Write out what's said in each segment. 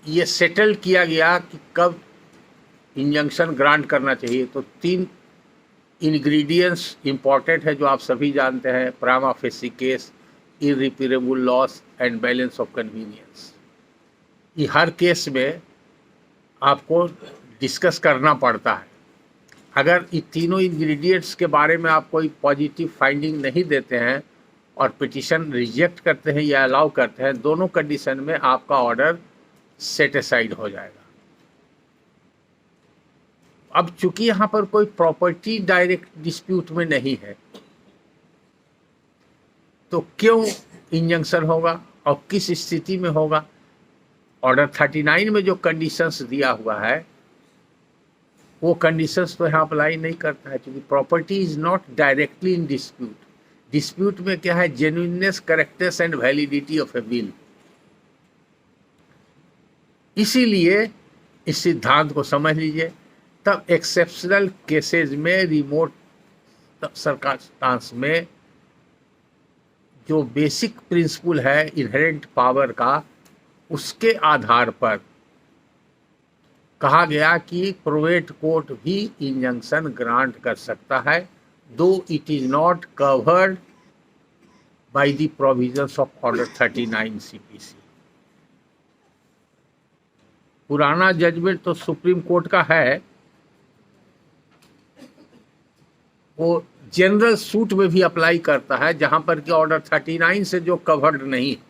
ये सेटल किया गया कि कब इंजंक्शन ग्रांट करना चाहिए। तो 3 इंग्रेडिएंट्स इंपॉर्टेंट है जो आप सभी जानते हैं: prima facie case, irreparable loss and balance of convenience. ये हर केस में आपको डिस्कस करना पड़ता है। अगर ये तीनों इंग्रेडिएंट्स के बारे में आप कोई पॉजिटिव फाइंडिंग नहीं देते हैं और पिटीशन रिजेक्ट करते हैं या अलाउ करते हैं, दोनों कंडीशन में आपका ऑर्डर सेट असाइड हो जाएगा। अब चूंकि यहाँ पर कोई प्रॉपर्टी डायरेक्ट डिस्प्यूट में नहीं है, तो क्यों इंजंक्शन होगा और किस स्थिति में होगा? ऑर्डर 39 में जो कंडीशंस दिया हुआ है वो कंडीशंस तो यहाँ अप्लाई नहीं करता है, क्योंकि property is not directly in dispute. Dispute में क्या है? Genuineness, correctness and validity of A will. इसीलिए इस सिद्धांत को समझ लीजिए। तब एक्सेप्शनल केसेस में, रिमोट सर्कमस्टांस में जो बेसिक प्रिंसिपल है इनहेरेंट पावर का, उसके आधार पर कहा गया कि प्रोवेट कोर्ट भी इंजंक्शन ग्रांट कर सकता है, दो it is not covered by the provisions of order 39 CPC। पुराना जजमेंट तो सुप्रीम कोर्ट का है, वो जनरल सूट में भी अप्लाई करता है, जहां पर कि ऑर्डर 39 से जो कवर्ड नहीं है।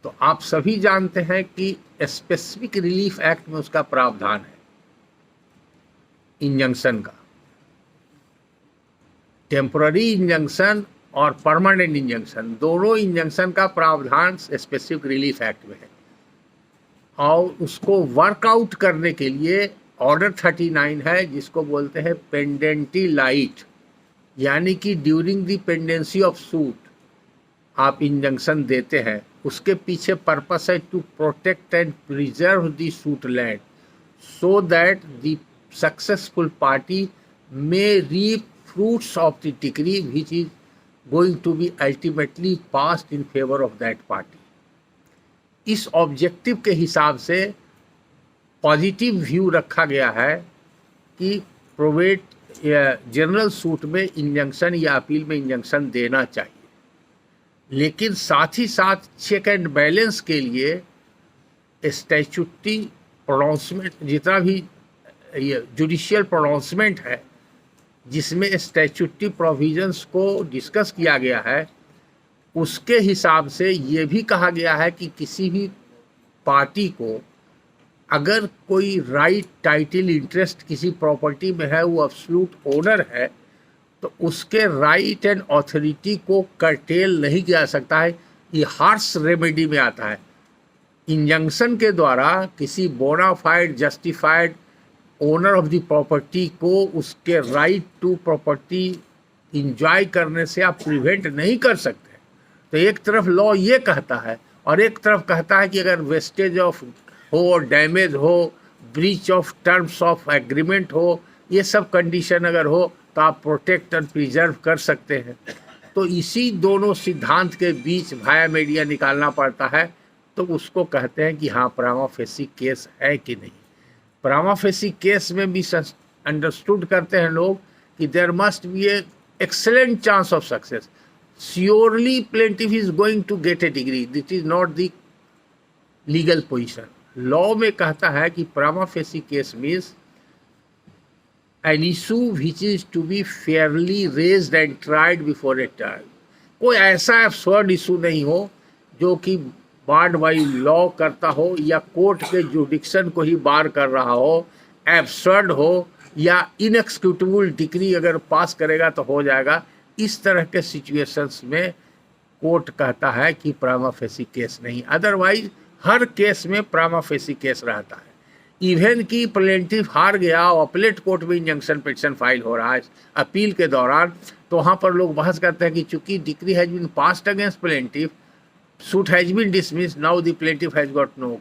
तो आप सभी जानते हैं कि स्पेसिफिक रिलीफ एक्ट में उसका प्रावधान है इंजंक्शन का। टेम्पररी इंजंक्शन और परमानेंट इंजंक्शन, दोनों इंजंक्शन का प्रावधान स्पेसिफिक रिलीफ एक्ट में है, और उसको वर्कआउट करने के लिए ऑर्डर 39 है, जिसको बोलते हैं पेंडेंटी लाइट, यानी कि during the pendency of suit आप इंजंक्शन देते हैं। उसके पीछे पर्पस है to protect and preserve the suit land so that the successful party may reap fruits of the decree which is going to be ultimately passed in favor of that party। इस objective के हिसाब से positive view रखा गया है कि probate general suit में injunction या अपील में इंजंक्शन देना चाहिए, लेकिन साथ ही साथ चेक एंड बैलेंस के लिए स्टैट्यूटरी प्रोनाउंसमेंट, जितना भी जुडिशियल प्रोनाउंसमेंट है जिसमें स्टैट्यूटरी प्रोविजंस को डिस्कस किया गया है, उसके हिसाब से ये भी कहा गया है कि किसी भी पार्टी को अगर कोई राइट, टाइटल, इंटरेस्ट किसी प्रॉपर्टी में है, वो एब्सोल्यूट ओनर है, तो उसके राइट एंड अथॉरिटी को कर्टेल नहीं किया सकता है। ये हार्श रेमेडी में आता है। इंजंक्शन के द्वारा किसी bonafide justified owner of the property को उसके राइट टू प्रॉपर्टी इंजॉय करने से आप प्रिवेंट नहीं कर सकते। तो एक तरफ लॉ ये कहता है और एक तरफ कहता है कि अगर वेस्टेज ऑफ हो, डैमेज हो, breach of terms of agreement हो, ये सब कंडीशन अगर हो तो आप प्रोटेक्ट एंड प्रिजर्व कर सकते हैं। तो इसी दोनों सिद्धांत के बीच भाया मीडिया निकालना पड़ता है, तो उसको कहते हैं कि हाँ, प्राइमा फेसी केस है कि नहीं। प्राइमा फेसी केस में भी अंडरस्टूड करते हैं लोग कि there must be a excellent chance of success, surely plaintiff is going to get a decree, that is not the legal position. Law में कहता है कि prima facie case means an issue which is to be fairly raised and tried before a trial। कोई ऐसा absurd issue नहीं हो जो कि बार्ड बाई लॉ करता हो या कोर्ट के जुडिक्शन को ही बार कर रहा हो, एब्सर्ड हो या इनएक्सिक्यूटेबल डिक्री अगर पास करेगा तो हो जाएगा। इस तरह के सिचुएशंस में कोर्ट कहता है कि प्राइमा फेसी केस नहीं। अदरवाइज हर केस में प्राइमा फेसी केस रहता है। इवन की प्लेंटिफ हार गया और अपीलेट कोर्ट में इंजंक्शन पिटीशन फाइल हो रहा है अपील के दौरान, तो वहाँ पर लोग बहस करते हैं कि चूंकि decree has been passed against plaintiff, suit has been dismissed, now the plaintiff has got no.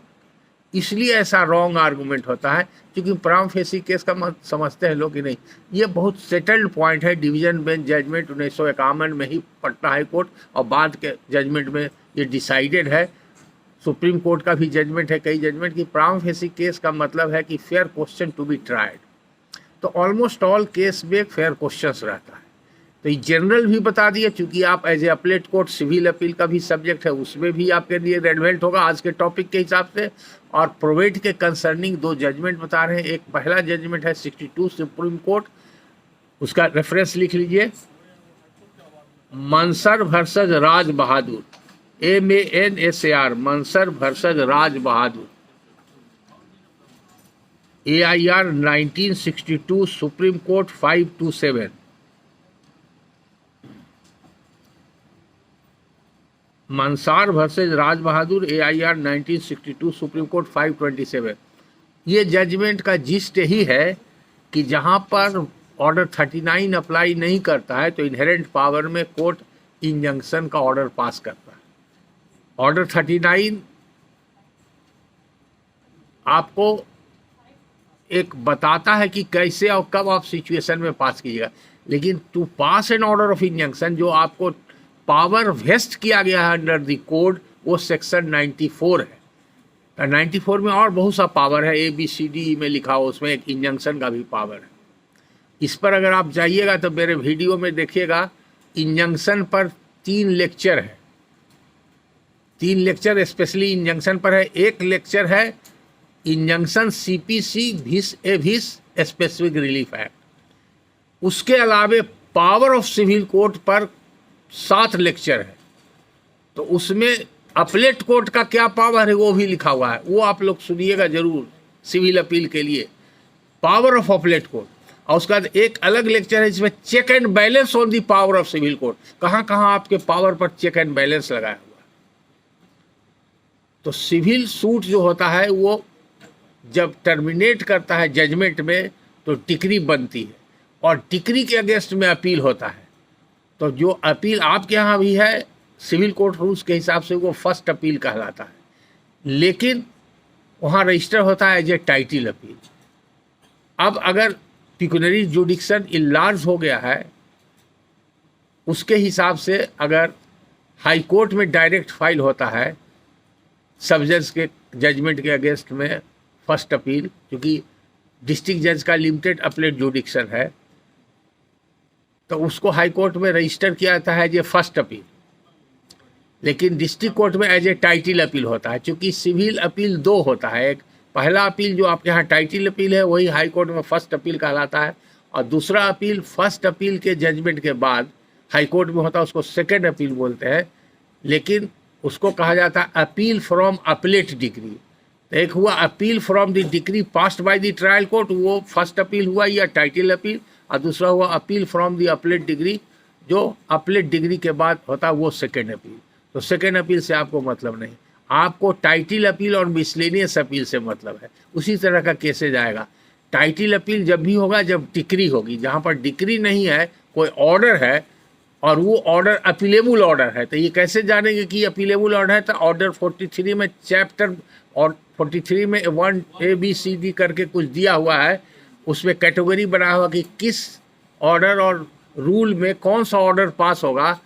इसलिए ऐसा रॉन्ग आर्गूमेंट होता है, क्योंकि प्राइमा फेसी केस का समझते हैं लोग कि नहीं, ये बहुत सेटल्ड पॉइंट है। डिवीजन बेंच जजमेंट 1951 में ही पटना हाई कोर्ट और बाद के जजमेंट में ये डिसाइडेड है। सुप्रीम कोर्ट का भी जजमेंट है, कई जजमेंट की प्राइमा फेसी केस का मतलब है कि fair question to be tried. तो ऑलमोस्ट ऑल केस में एक फेयर क्वेश्चंस रहता है। तो ये जनरल भी बता दिया, चूंकि आप एज ए अपलेट कोर्ट सिविल अपील का भी सब्जेक्ट है, उसमें भी आपके लिए रेलेवेंट होगा आज के टॉपिक के हिसाब से। और प्रोवेट के कंसर्निंग 2 जजमेंट बता रहे हैं। एक पहला जजमेंट है 62 सुप्रीम कोर्ट, उसका रेफरेंस लिख लीजिए, Mansar versus Raj Bahadur, MANSAR, Mansar versus Raj Bahadur, AIR 1962 supreme court 527। Mansar versus Raj Bahadur, AIR 1962 supreme court 527। ये जजमेंट का जिस्ट ही है कि जहां पर ऑर्डर 39 अप्लाई नहीं करता है तो इनहेरेंट पावर में कोर्ट इंजंक्शन का ऑर्डर पास करता है। ऑर्डर 39 आपको एक बताता है कि कैसे और कब आप सिचुएशन में पास कीजिएगा, लेकिन to pass an order of injunction जो आपको पावर वेस्ट किया गया है अंडर द कोड, वो सेक्शन 94 है। 94 में और बहुत सा पावर है, ABCD में लिखा हो, उसमें एक इंजंक्शन का भी पावर है। इस पर अगर आप जाइएगा तो मेरे वीडियो में देखिएगा, इंजंक्शन पर 3 लेक्चर है, 3 लेक्चर स्पेशली इंजंक्शन पर है। एक लेक्चर है इंजंक्शन CPC vis ए vis स्पेसिफिक रिलीफ एक्ट। उसके अलावे पावर ऑफ सिविल कोर्ट पर 7 लेक्चर है। तो उसमें अपलेट कोर्ट का क्या पावर है वो भी लिखा हुआ है, वो आप लोग सुनिएगा जरूर सिविल अपील के लिए, पावर ऑफ अपलेट कोर्ट। और उसका एक अलग लेक्चर है जिसमें check and balance on the power of civil court, कहाँ कहाँ आपके पावर पर चेक एंड बैलेंस लगाया हुआ है। तो सिविल सूट जो होता है वो जब टर्मिनेट करता है जजमेंट में तो डिक्री बनती है, और डिक्री के अगेंस्ट में अपील होता है। तो जो अपील आपके यहाँ भी है सिविल कोर्ट रूल्स के हिसाब से वो फर्स्ट अपील कहलाता है, लेकिन वहाँ रजिस्टर होता है एज ए टाइटल अपील। अब अगर पिक्यूनरी जुडिक्शन इनलार्ज हो गया है, उसके हिसाब से अगर हाई कोर्ट में डायरेक्ट फाइल होता है सब जज के जजमेंट के अगेंस्ट में फर्स्ट अपील, क्योंकि डिस्ट्रिक्ट जज का लिमिटेड अपलेट जुडिक्शन है, तो उसको हाई कोर्ट में रजिस्टर किया जाता है एज ए फर्स्ट अपील। लेकिन डिस्ट्रिक्ट कोर्ट में एज ए टाइटल अपील होता है, क्योंकि सिविल अपील 2 होता है। एक पहला अपील जो आपके यहाँ टाइटल अपील है वही हाई कोर्ट में फर्स्ट अपील कहलाता है, और दूसरा अपील फर्स्ट अपील के जजमेंट के बाद हाई कोर्ट में होता है, उसको सेकेंड अपील बोलते हैं। लेकिन उसको कहा जाता है अपील फ्रॉम अपलेट डिग्री। तो एक हुआ appeal from the degree passed by the trial court, वो फर्स्ट अपील हुआ या टाइटल अपील, और दूसरा हुआ अपील फ्रॉम द अपलेट डिग्री, जो अपलेट डिग्री के बाद होता है वो सेकेंड अपील। तो सेकेंड अपील से आपको मतलब नहीं, आपको टाइटल अपील और मिसलेनियस अपील से मतलब है। उसी तरह का केसेज आएगा। टाइटल अपील जब भी होगा जब डिक्री होगी, जहाँ पर डिक्री नहीं है, कोई ऑर्डर है और वो ऑर्डर अपीलेबल ऑर्डर है। तो ये कैसे जानेंगे कि अपीलेबल ऑर्डर है? तो ऑर्डर 43 में चैप्टर और 43 में 1 ABCD करके कुछ दिया हुआ है, उसमें कैटेगरी बना हुआ कि किस ऑर्डर और रूल में कौन सा ऑर्डर पास होगा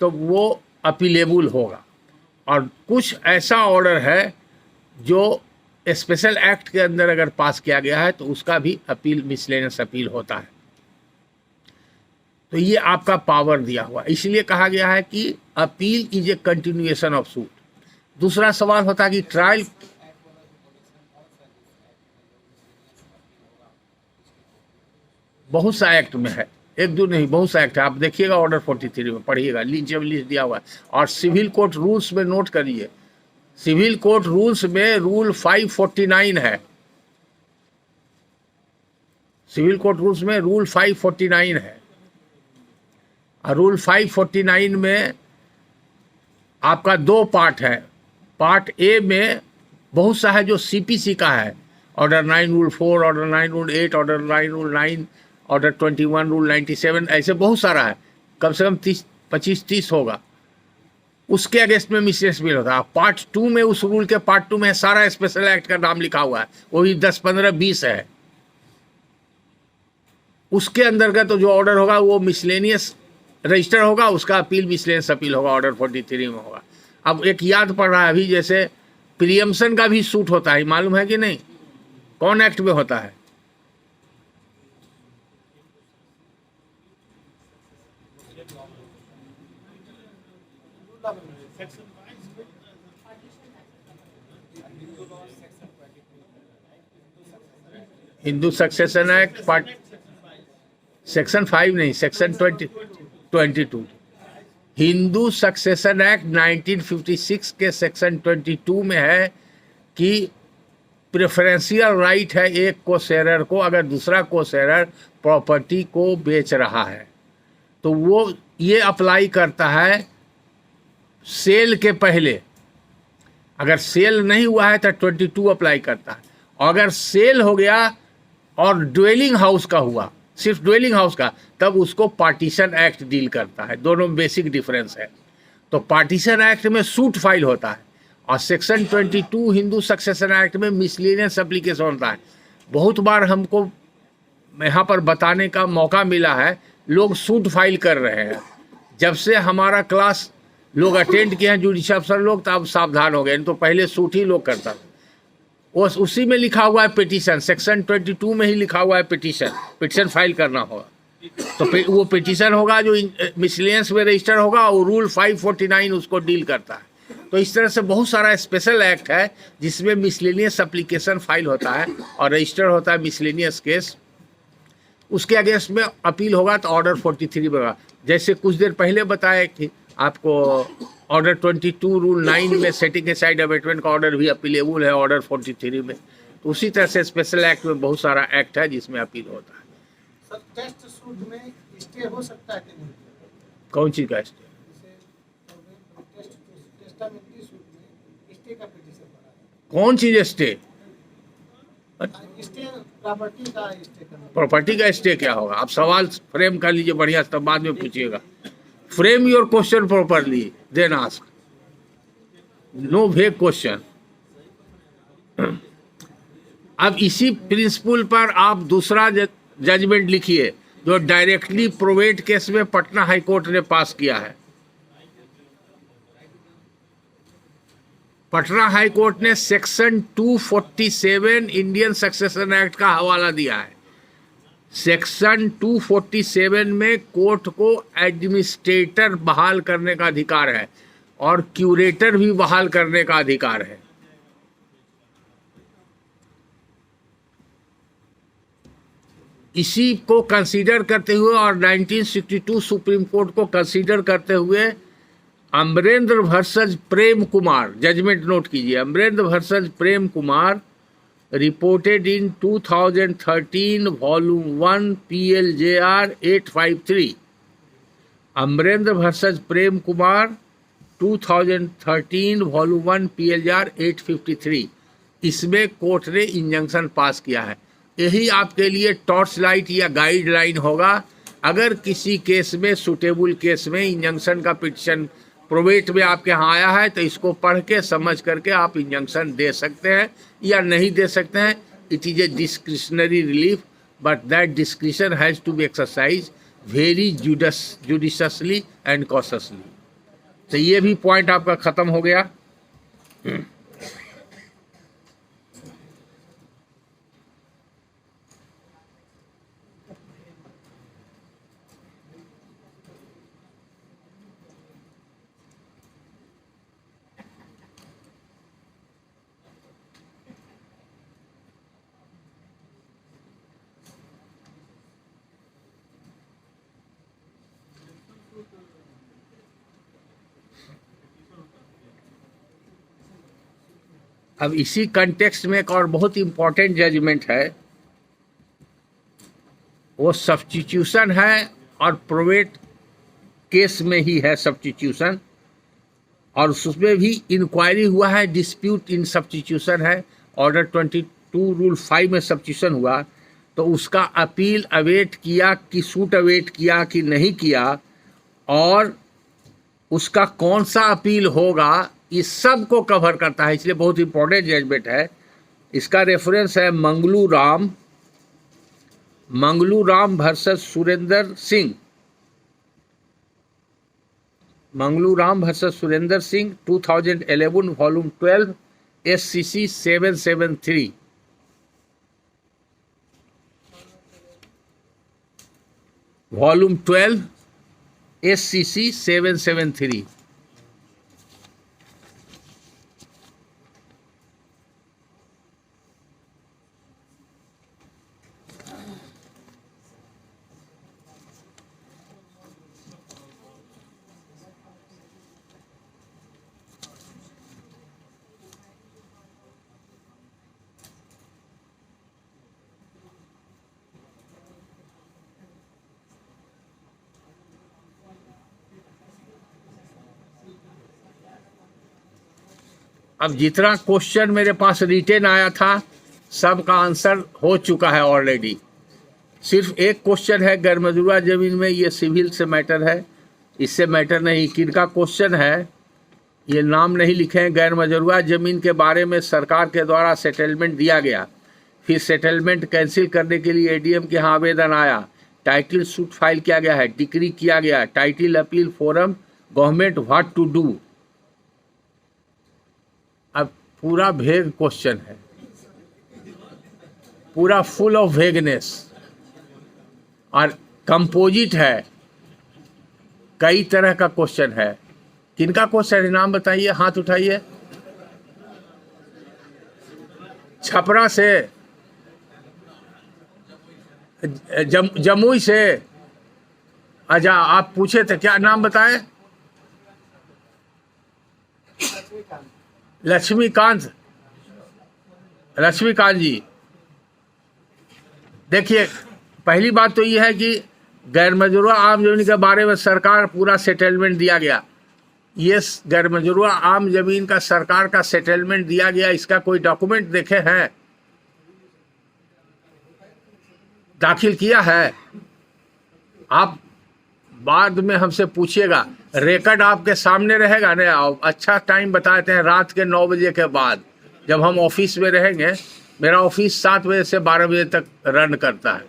तो वो अपीलेबल होगा। और कुछ ऐसा ऑर्डर है जो स्पेशल एक्ट के अंदर अगर पास किया गया है तो उसका भी अपील मिसलेनियस अपील होता है। तो ये आपका पावर दिया हुआ, इसलिए कहा गया है कि appeal is a continuation of suit. दूसरा सवाल होता है कि ट्रायल बहुत सा एक्ट में है, एक दो नहीं बहुत सा एक्ट है। आप देखिएगा ऑर्डर 43 में पढ़िएगा, नीचे लिस्ट दिया हुआ है। और सिविल कोर्ट रूल्स में नोट करिए, सिविल कोर्ट रूल्स में रूल 549 है। सिविल कोर्ट रूल्स में रूल 549 है। और रूल 549 में आपका 2 पार्ट है। पार्ट ए में बहुत सा है जो CPC का है, order 9 rule 4, order 9 rule 8, order 9 rule 9, order 21 rule 97, ऐसे बहुत सारा है, कम से कम 25-30 होगा। उसके अगेंस्ट में मिसलेनियस बिल होता है। पार्ट 2 में, उस रूल के पार्ट 2 में सारा स्पेशल एक्ट का नाम लिखा हुआ है, वही 10, 15, 20 है। उसके अंदर का तो जो ऑर्डर होगा वो मिसलेनियस रजिस्टर होगा, उसका अपील मिसलेनियस अपील होगा, ऑर्डर 43 में होगा। अब एक याद पड़ रहा है अभी, जैसे प्रियम्पशन का भी सूट होता है, मालूम है कि नहीं? कौन एक्ट में होता है? Hindu succession act part section 5 नहीं, सेक्शन 22। हिंदू सक्सेशन एक्ट 1956 के सेक्शन 22 में है कि प्रेफरेंशियल राइट है एक को शेयरर को, अगर दूसरा को शेयरर प्रॉपर्टी को बेच रहा है तो वो ये अप्लाई करता है सेल के पहले। अगर सेल नहीं हुआ है तो 22 अप्लाई करता है। अगर सेल हो गया और ड्वेलिंग हाउस का हुआ, सिर्फ ड्वेलिंग हाउस का, तब उसको पार्टीशन एक्ट डील करता है। दोनों में बेसिक डिफरेंस है। तो पार्टीशन एक्ट में सूट फाइल होता है और सेक्शन 22 हिंदू सक्सेशन एक्ट में मिसलेनियस एप्लीकेशन होता है। बहुत बार हमको यहाँ पर बताने का मौका मिला है, लोग सूट फाइल कर रहे हैं। जब से हमारा क्लास लोग अटेंड किए हैं जुडिशल अफसर लोग, तो अब सावधान हो गए, तो पहले सूट ही लोग करता था। उसी में लिखा हुआ है पिटीशन, सेक्शन 22 में ही लिखा हुआ है पिटीशन फाइल करना होगा। तो वो पिटीशन होगा जो मिसलेनियस में रजिस्टर होगा और रूल 549 उसको डील करता है। तो इस तरह से बहुत सारा स्पेशल एक्ट है जिसमें मिसलेनियस एप्लीकेशन फाइल होता है और रजिस्टर होता है मिसलेनियस केस। उसके अगेंस्ट में अपील होगा तो ऑर्डर 43 होगा। जैसे कुछ देर पहले बताया कि आपको ऑर्डर 22 रूल 9 में सेटिंग असाइड अबेटमेंट का ऑर्डर भी अपीलेबल है ऑर्डर 43 में। तो उसी तरह से स्पेशल एक्ट में बहुत सारा एक्ट है जिसमें अपील होता है। सर, टेस्ट सूट में स्टे हो सकता है कि नहीं? कौन चीज का स्टे? टेस्टामेंट्री सूट में स्टे का पिटीशन पड़ा है। कौन चीज स्टे? स्टे प्रॉपर्टी का स्टे करना। प्रॉपर्टी का स्टे क्या होगा? आप सवाल फ्रेम कर लीजिए बढ़िया, तब बाद में पूछिएगा। Frame your question properly, then ask, no vague question. अब इसी प्रिंसिपल पर आप दूसरा जजमेंट लिखिए जो डायरेक्टली प्रोवेट केस में पटना हाई कोर्ट ने पास किया है। पटना हाई कोर्ट ने सेक्शन 247 इंडियन सक्सेशन एक्ट का हवाला दिया है। सेक्शन 247 में कोर्ट को एडमिनिस्ट्रेटर बहाल करने का अधिकार है और क्यूरेटर भी बहाल करने का अधिकार है। इसी को कंसीडर करते हुए और 1962 सुप्रीम कोर्ट को कंसीडर करते हुए Amarendra versus Prem Kumar, judgment note कीजिए, Amarendra versus Prem Kumar reported in 2013 volume 1 PLJR 853, Amarendra versus Prem Kumar 2013 volume 1 PLJR 853, इसमें कोर्ट ने इंजंक्शन पास किया है। यही आपके लिए टॉर्च लाइट या गाइडलाइन होगा। अगर किसी केस में, सुटेबल केस में इंजंक्शन का पिटीशन प्रोवेट में आपके यहाँ आया है तो इसको पढ़ के समझ करके आप इंजंक्शन दे सकते हैं या नहीं दे सकते हैं। It is a discretionary relief but that discretion has to be exercise very judiciously and cautiously. तो ये भी पॉइंट आपका खत्म हो गया। अब इसी कंटेक्स्ट में एक और बहुत इंपॉर्टेंट जजमेंट है, वो सब्स्टिट्यूशन है और प्रोवेट केस में ही है सब्स्टिट्यूशन, और उसमें भी इंक्वायरी हुआ है, डिस्प्यूट इन सब्स्टिट्यूशन है। ऑर्डर 22 रूल 5 में सब्स्टिट्यूशन हुआ तो उसका अपील अवेट किया कि सूट अवेट किया कि नहीं किया, और उसका कौन सा अपील होगा, इस सब को कवर करता है। इसलिए बहुत इंपॉर्टेंट जजमेंट है। इसका रेफरेंस है Manglu Ram versus Surendra Singh, Manglu Ram versus Surendra Singh 2011 volume 12 SCC 773, Volume 12, SCC 773. अब जितना क्वेश्चन मेरे पास रिटेन आया था सब का आंसर हो चुका है ऑलरेडी। सिर्फ एक क्वेश्चन है गैर मजरूआ जमीन में, ये सिविल से मैटर है, इससे मैटर नहीं। किनका क्वेश्चन है ये नाम नहीं लिखे हैं। गैर मजरूआ जमीन के बारे में सरकार के द्वारा सेटलमेंट दिया गया, फिर सेटलमेंट कैंसिल करने के लिए एडीएम के यहाँ आवेदन आया, टाइटल सूट फाइल किया गया है, डिक्री किया गया, title appeal forum government what to do. अब पूरा वेग क्वेश्चन है, पूरा फुल ऑफ वेगनेस और कंपोजिट है, कई तरह का क्वेश्चन है। किनका क्वेश्चन है नाम बताइए, हाथ उठाइए। छपरा से, जमुई से, अच्छा आप पूछे थे, क्या नाम बताए? लक्ष्मीकांत जी। देखिए पहली बात तो ये है कि गैर मजरूआ आम जमीन के बारे में सरकार पूरा सेटलमेंट दिया गया। ये गैर मजरूआ आम जमीन का सरकार का सेटलमेंट दिया गया, इसका कोई डॉक्यूमेंट देखे हैं? दाखिल किया है? आप बाद में हमसे पूछिएगा, रिकॉर्ड आपके सामने रहेगा ना। अच्छा टाइम बताते हैं रात के 9 बजे के बाद, जब हम ऑफिस में रहेंगे। मेरा ऑफिस 7 बजे से 12 बजे तक रन करता है,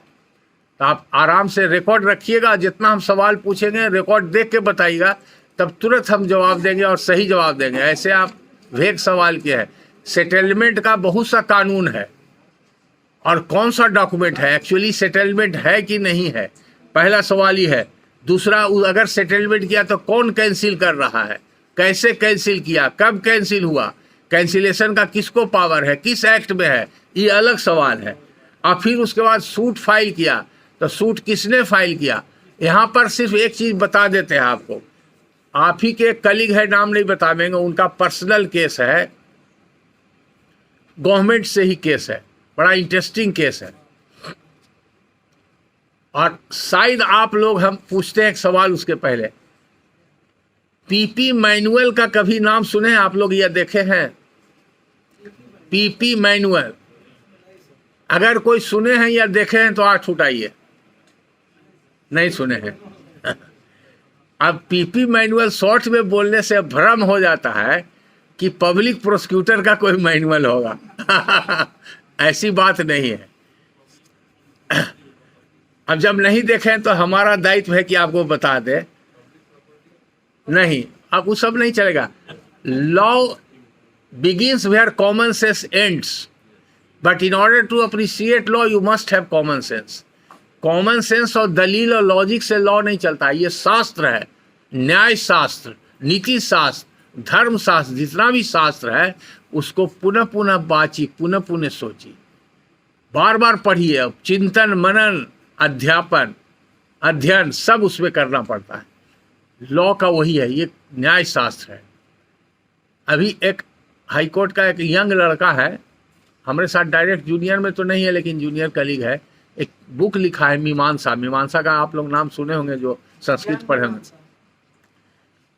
तो आप आराम से रिकॉर्ड रखिएगा। जितना हम सवाल पूछेंगे रिकॉर्ड देख के बताइएगा, तब तुरंत हम जवाब देंगे और सही जवाब देंगे। ऐसे आप वेग सवाल किया है। सेटलमेंट का बहुत सा कानून है और कौन सा डॉक्यूमेंट है, एक्चुअली सेटलमेंट है कि नहीं है, पहला सवाल ही है। दूसरा, अगर सेटलमेंट किया तो कौन कैंसिल कर रहा है, कैसे कैंसिल किया, कब कैंसिल हुआ, कैंसिलेशन का किसको पावर है, किस एक्ट में है, ये अलग सवाल है। और फिर उसके बाद सूट फाइल किया तो सूट किसने फाइल किया। यहाँ पर सिर्फ एक चीज़ बता देते हैं आपको, आप ही के कलीग है, नाम नहीं बताएंगे, उनका पर्सनल केस है, गवर्नमेंट से ही केस है, बड़ा इंटरेस्टिंग केस है। और शायद आप लोग, हम पूछते हैं एक सवाल उसके पहले, पीपी मैनुअल का कभी नाम सुने हैं आप लोग या देखे हैं? पीपी मैनुअल अगर कोई सुने हैं या देखे हैं तो हाथ उठाइए। नहीं सुने हैं। अब पीपी मैनुअल शॉर्ट में बोलने से भ्रम हो जाता है कि पब्लिक प्रोसिक्यूटर का कोई मैनुअल होगा। ऐसी बात नहीं है। अब जब नहीं देखें तो हमारा दायित्व है कि आपको बता दे। नहीं, अब वो सब नहीं चलेगा। Law begins where common sense ends, but in order to appreciate law you must have common sense. Common sense और दलील और लॉजिक से लॉ नहीं चलता। ये शास्त्र है, न्याय शास्त्र, नीति शास्त्र, धर्म शास्त्र, जितना भी शास्त्र है उसको पुनः पुनः बाँची, पुनः पुनः सोची, बार बार पढ़िए। अब चिंतन, मनन, अध्यापन, अध्ययन सब उसमें करना पड़ता है। लॉ का वही है, ये न्याय शास्त्र है। अभी एक हाईकोर्ट का एक यंग लड़का है, हमारे साथ डायरेक्ट जूनियर में तो नहीं है लेकिन जूनियर कलीग है, एक बुक लिखा है मीमांसा। मीमांसा का आप लोग नाम सुने होंगे जो संस्कृत पढ़े होंगे।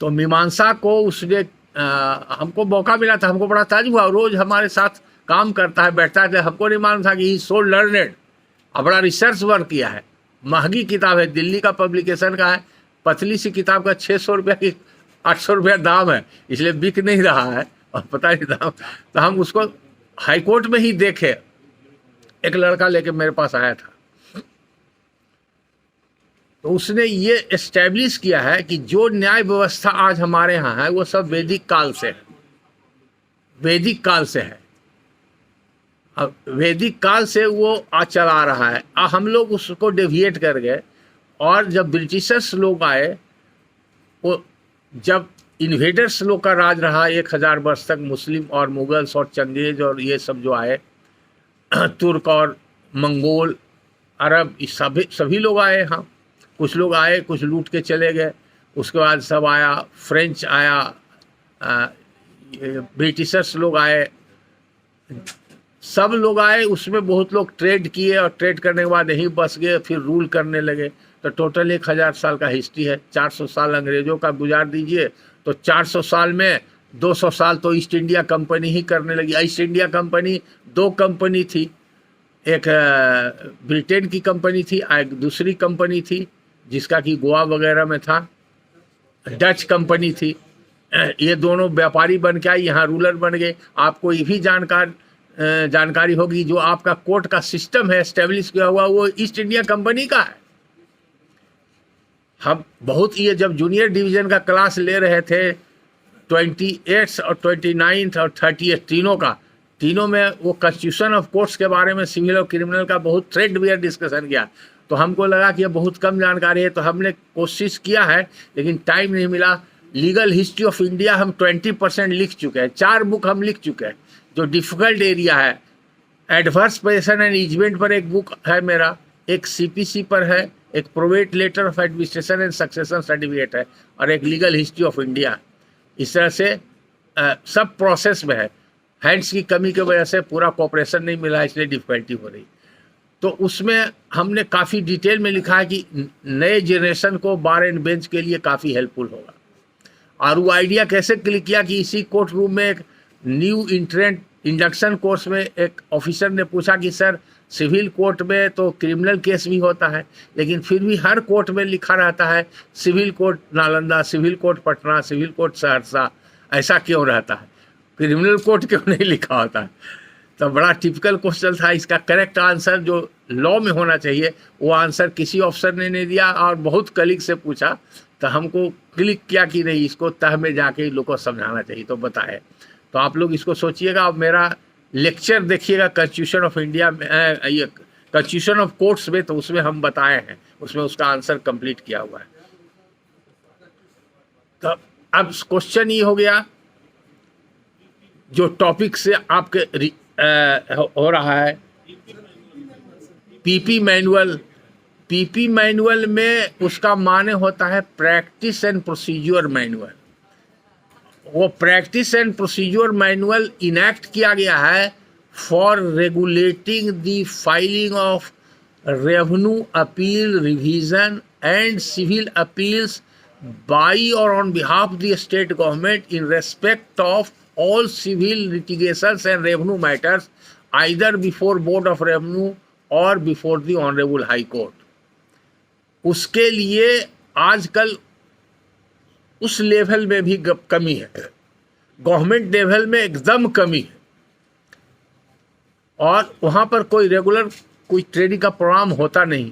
तो मीमांसा को उसने हमको मौका मिला था, हमको बड़ा ताज्जुब हुआ। रोज हमारे साथ काम करता है, बैठता है। हमको नहीं मालूम था कि ही सो लर्नेड और बड़ा रिसर्च वर्क किया है। महंगी किताब है, दिल्ली का पब्लिकेशन का है। पतली सी किताब का 600 रुपया की 800 रुपया दाम है, इसलिए बिक नहीं रहा है और पता नहीं दाम। तो हम उसको हाईकोर्ट में ही देखे। एक लड़का लेके मेरे पास आया था, तो उसने ये एस्टेब्लिश किया है कि जो न्याय व्यवस्था आज हमारे यहाँ है वो सब वैदिक काल से है। वैदिक काल से है। अब वैदिक काल से वो आज चला आ रहा है। हम लोग उसको डेविएट कर गए, और जब ब्रिटिशर्स लोग आए, वो जब इन्वेडर्स लोग का राज रहा 1000 वर्ष तक, मुस्लिम और मुगल्स और चंगेज और ये सब जो आए, तुर्क और मंगोल, अरब, सभी लोग आए यहाँ। कुछ लोग आए, कुछ लूट के चले गए। उसके बाद सब आया, फ्रेंच आया, ब्रिटिशर्स लोग आए, सब लोग आए। उसमें बहुत लोग ट्रेड किए, और ट्रेड करने के बाद यहीं बस गए, फिर रूल करने लगे। तो टोटल 1000 साल का हिस्ट्री है। 400 साल अंग्रेज़ों का गुजार दीजिए, तो 400 साल में 200 साल तो ईस्ट इंडिया कंपनी ही करने लगी। ईस्ट इंडिया कंपनी 2 कंपनी थी, एक ब्रिटेन की कंपनी थी, एक दूसरी कंपनी थी जिसका कि गोवा वगैरह में था, डच कंपनी थी। ये दोनों व्यापारी बन के आई, यहाँ रूलर बन गए। आपको ये भी जानकारी होगी, जो आपका कोर्ट का सिस्टम है एस्टेब्लिश किया हुआ, वो ईस्ट इंडिया कंपनी का है। हम बहुत, ये जब जूनियर डिवीज़न का क्लास ले रहे थे 28 और 29 और 30 तीनों में वो कॉन्स्टिट्यूशन ऑफ कोर्ट्स के बारे में, सिविल और क्रिमिनल का बहुत थ्रेडवेयर डिस्कशन किया। तो हमको लगा कि ये बहुत कम जानकारी है, तो हमने कोशिश किया है, लेकिन टाइम नहीं मिला। लीगल हिस्ट्री ऑफ इंडिया हम 20% लिख चुके हैं, 4 बुक हम लिख चुके हैं। जो डिफ़िकल्ट एरिया है, एडवर्स पोजीशन एंड इजमेंट पर एक बुक है मेरा, एक सीपीसी पर है, एक probate letter of administration and succession certificate है, और एक लीगल हिस्ट्री ऑफ इंडिया। इस तरह से सब प्रोसेस में है। हैंड्स की कमी की वजह से पूरा कोऑपरेशन नहीं मिला, इसलिए डिफ़िकल्टी हो रही। तो उसमें हमने काफ़ी डिटेल में लिखा है कि नए जनरेशन को बार एंड बेंच के लिए काफ़ी हेल्पफुल होगा। और वो आइडिया कैसे क्लिक किया कि इसी कोर्ट रूम में एक न्यू इंट्रेंट इंडक्शन कोर्स में एक ऑफिसर ने पूछा कि सर, सिविल कोर्ट में तो क्रिमिनल केस भी होता है, लेकिन फिर भी हर कोर्ट में लिखा रहता है civil court Nalanda, civil court Patna, civil court Saharsa, ऐसा क्यों रहता है? क्रिमिनल कोर्ट क्यों नहीं लिखा होता है? तो बड़ा टिपिकल क्वेश्चन था। इसका करेक्ट आंसर जो लॉ में होना चाहिए, वो आंसर किसी ऑफिसर ने नहीं दिया, और बहुत कलीग से पूछा, तो हमको क्लिक किया कि नहीं, इसको तह में जाके लोगों को समझाना चाहिए। तो बताए। तो आप लोग इसको सोचिएगा। अब मेरा लेक्चर देखिएगा कॉन्स्टिट्यूशन ऑफ इंडिया में, ये कॉन्स्टिट्यूशन ऑफ कोर्ट्स में, तो उसमें हम बताए हैं, उसमें उसका आंसर कंप्लीट किया हुआ है। तो अब क्वेश्चन ये हो गया, जो टॉपिक से आपके हो रहा है, पीपी मैनुअल। पीपी मैनुअल में उसका माने होता है प्रैक्टिस एंड प्रोसीजर मैनुअल। वो practice and procedure manual enact किया गया है for regulating the filing of revenue appeal, revision and civil appeals by और on behalf of the state government in respect of all civil litigations and revenue matters either before Board of Revenue or before the Honorable High Court। उसके लिए आजकल उस level में भी कमी है, government level में एकदम कमी है, और वहाँ पर कोई रेगुलर कोई ट्रेनिंग का प्रोग्राम होता नहीं।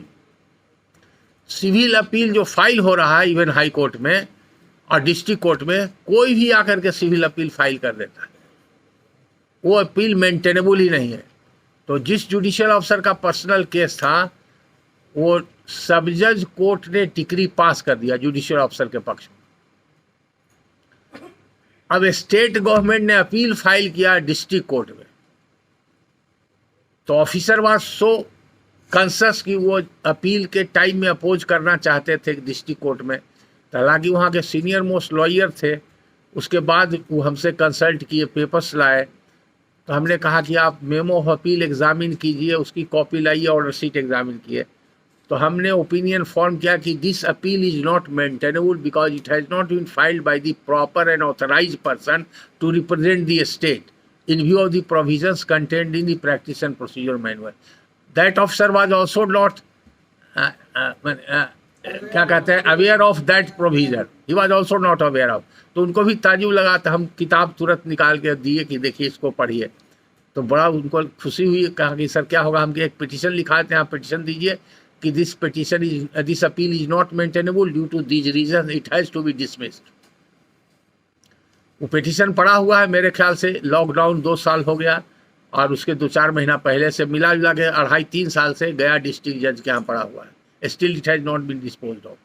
सिविल अपील जो फाइल हो रहा है इवन हाई कोर्ट में और डिस्ट्रिक्ट कोर्ट में, कोई भी आकर के सिविल अपील फाइल कर देता है, वो अपील मेंटेनेबल ही नहीं है। तो जिस जुडिशियल ऑफिसर का पर्सनल केस था, वो सब जज कोर्ट ने डिक्री पास कर दिया जुडिशियल ऑफिसर के पक्ष में। अब स्टेट गवर्नमेंट ने अपील फाइल किया डिस्ट्रिक्ट कोर्ट में, तो ऑफिसर वाज सो कॉन्शियस कि वो अपील के टाइम में अपोज करना चाहते थे डिस्ट्रिक्ट कोर्ट में। हालांकि वहाँ के सीनियर मोस्ट लॉयर थे। उसके बाद वो हमसे कंसल्ट किए, पेपर्स लाए, तो हमने कहा कि आप मेमो ऑफ अपील एग्जामिन कीजिए, उसकी कॉपी लाइए, ऑर्डर शीट एग्जामिन किए। तो हमने ओपिनियन फॉर्म किया कि this appeal is not maintainable because it has not been filed by the proper and authorised person to represent the state in view of the provisions contained in the practice and procedure manual. That officer was also not क्या कहते हैं aware of that provision, he was also not aware of. तो उनको भी ताजुब लगा, तो हम किताब तुरंत निकाल के दिए कि देखिए इसको पढ़िए। तो बड़ा उनको खुशी हुई, कहा कि सर क्या होगा, हम एक पिटीशन लिखाते हैं, आप पिटीशन दीजिए कि this appeal is not maintainable due to these reason, it has to be dismissed. वो पिटीशन पड़ा हुआ है, मेरे ख्याल से लॉकडाउन 2 साल हो गया और उसके 2-4 महीना पहले से मिला जुला के 2.5-3 साल से गया डिस्ट्रिक्ट जज के यहाँ पड़ा हुआ है। Still it has not been disposed of.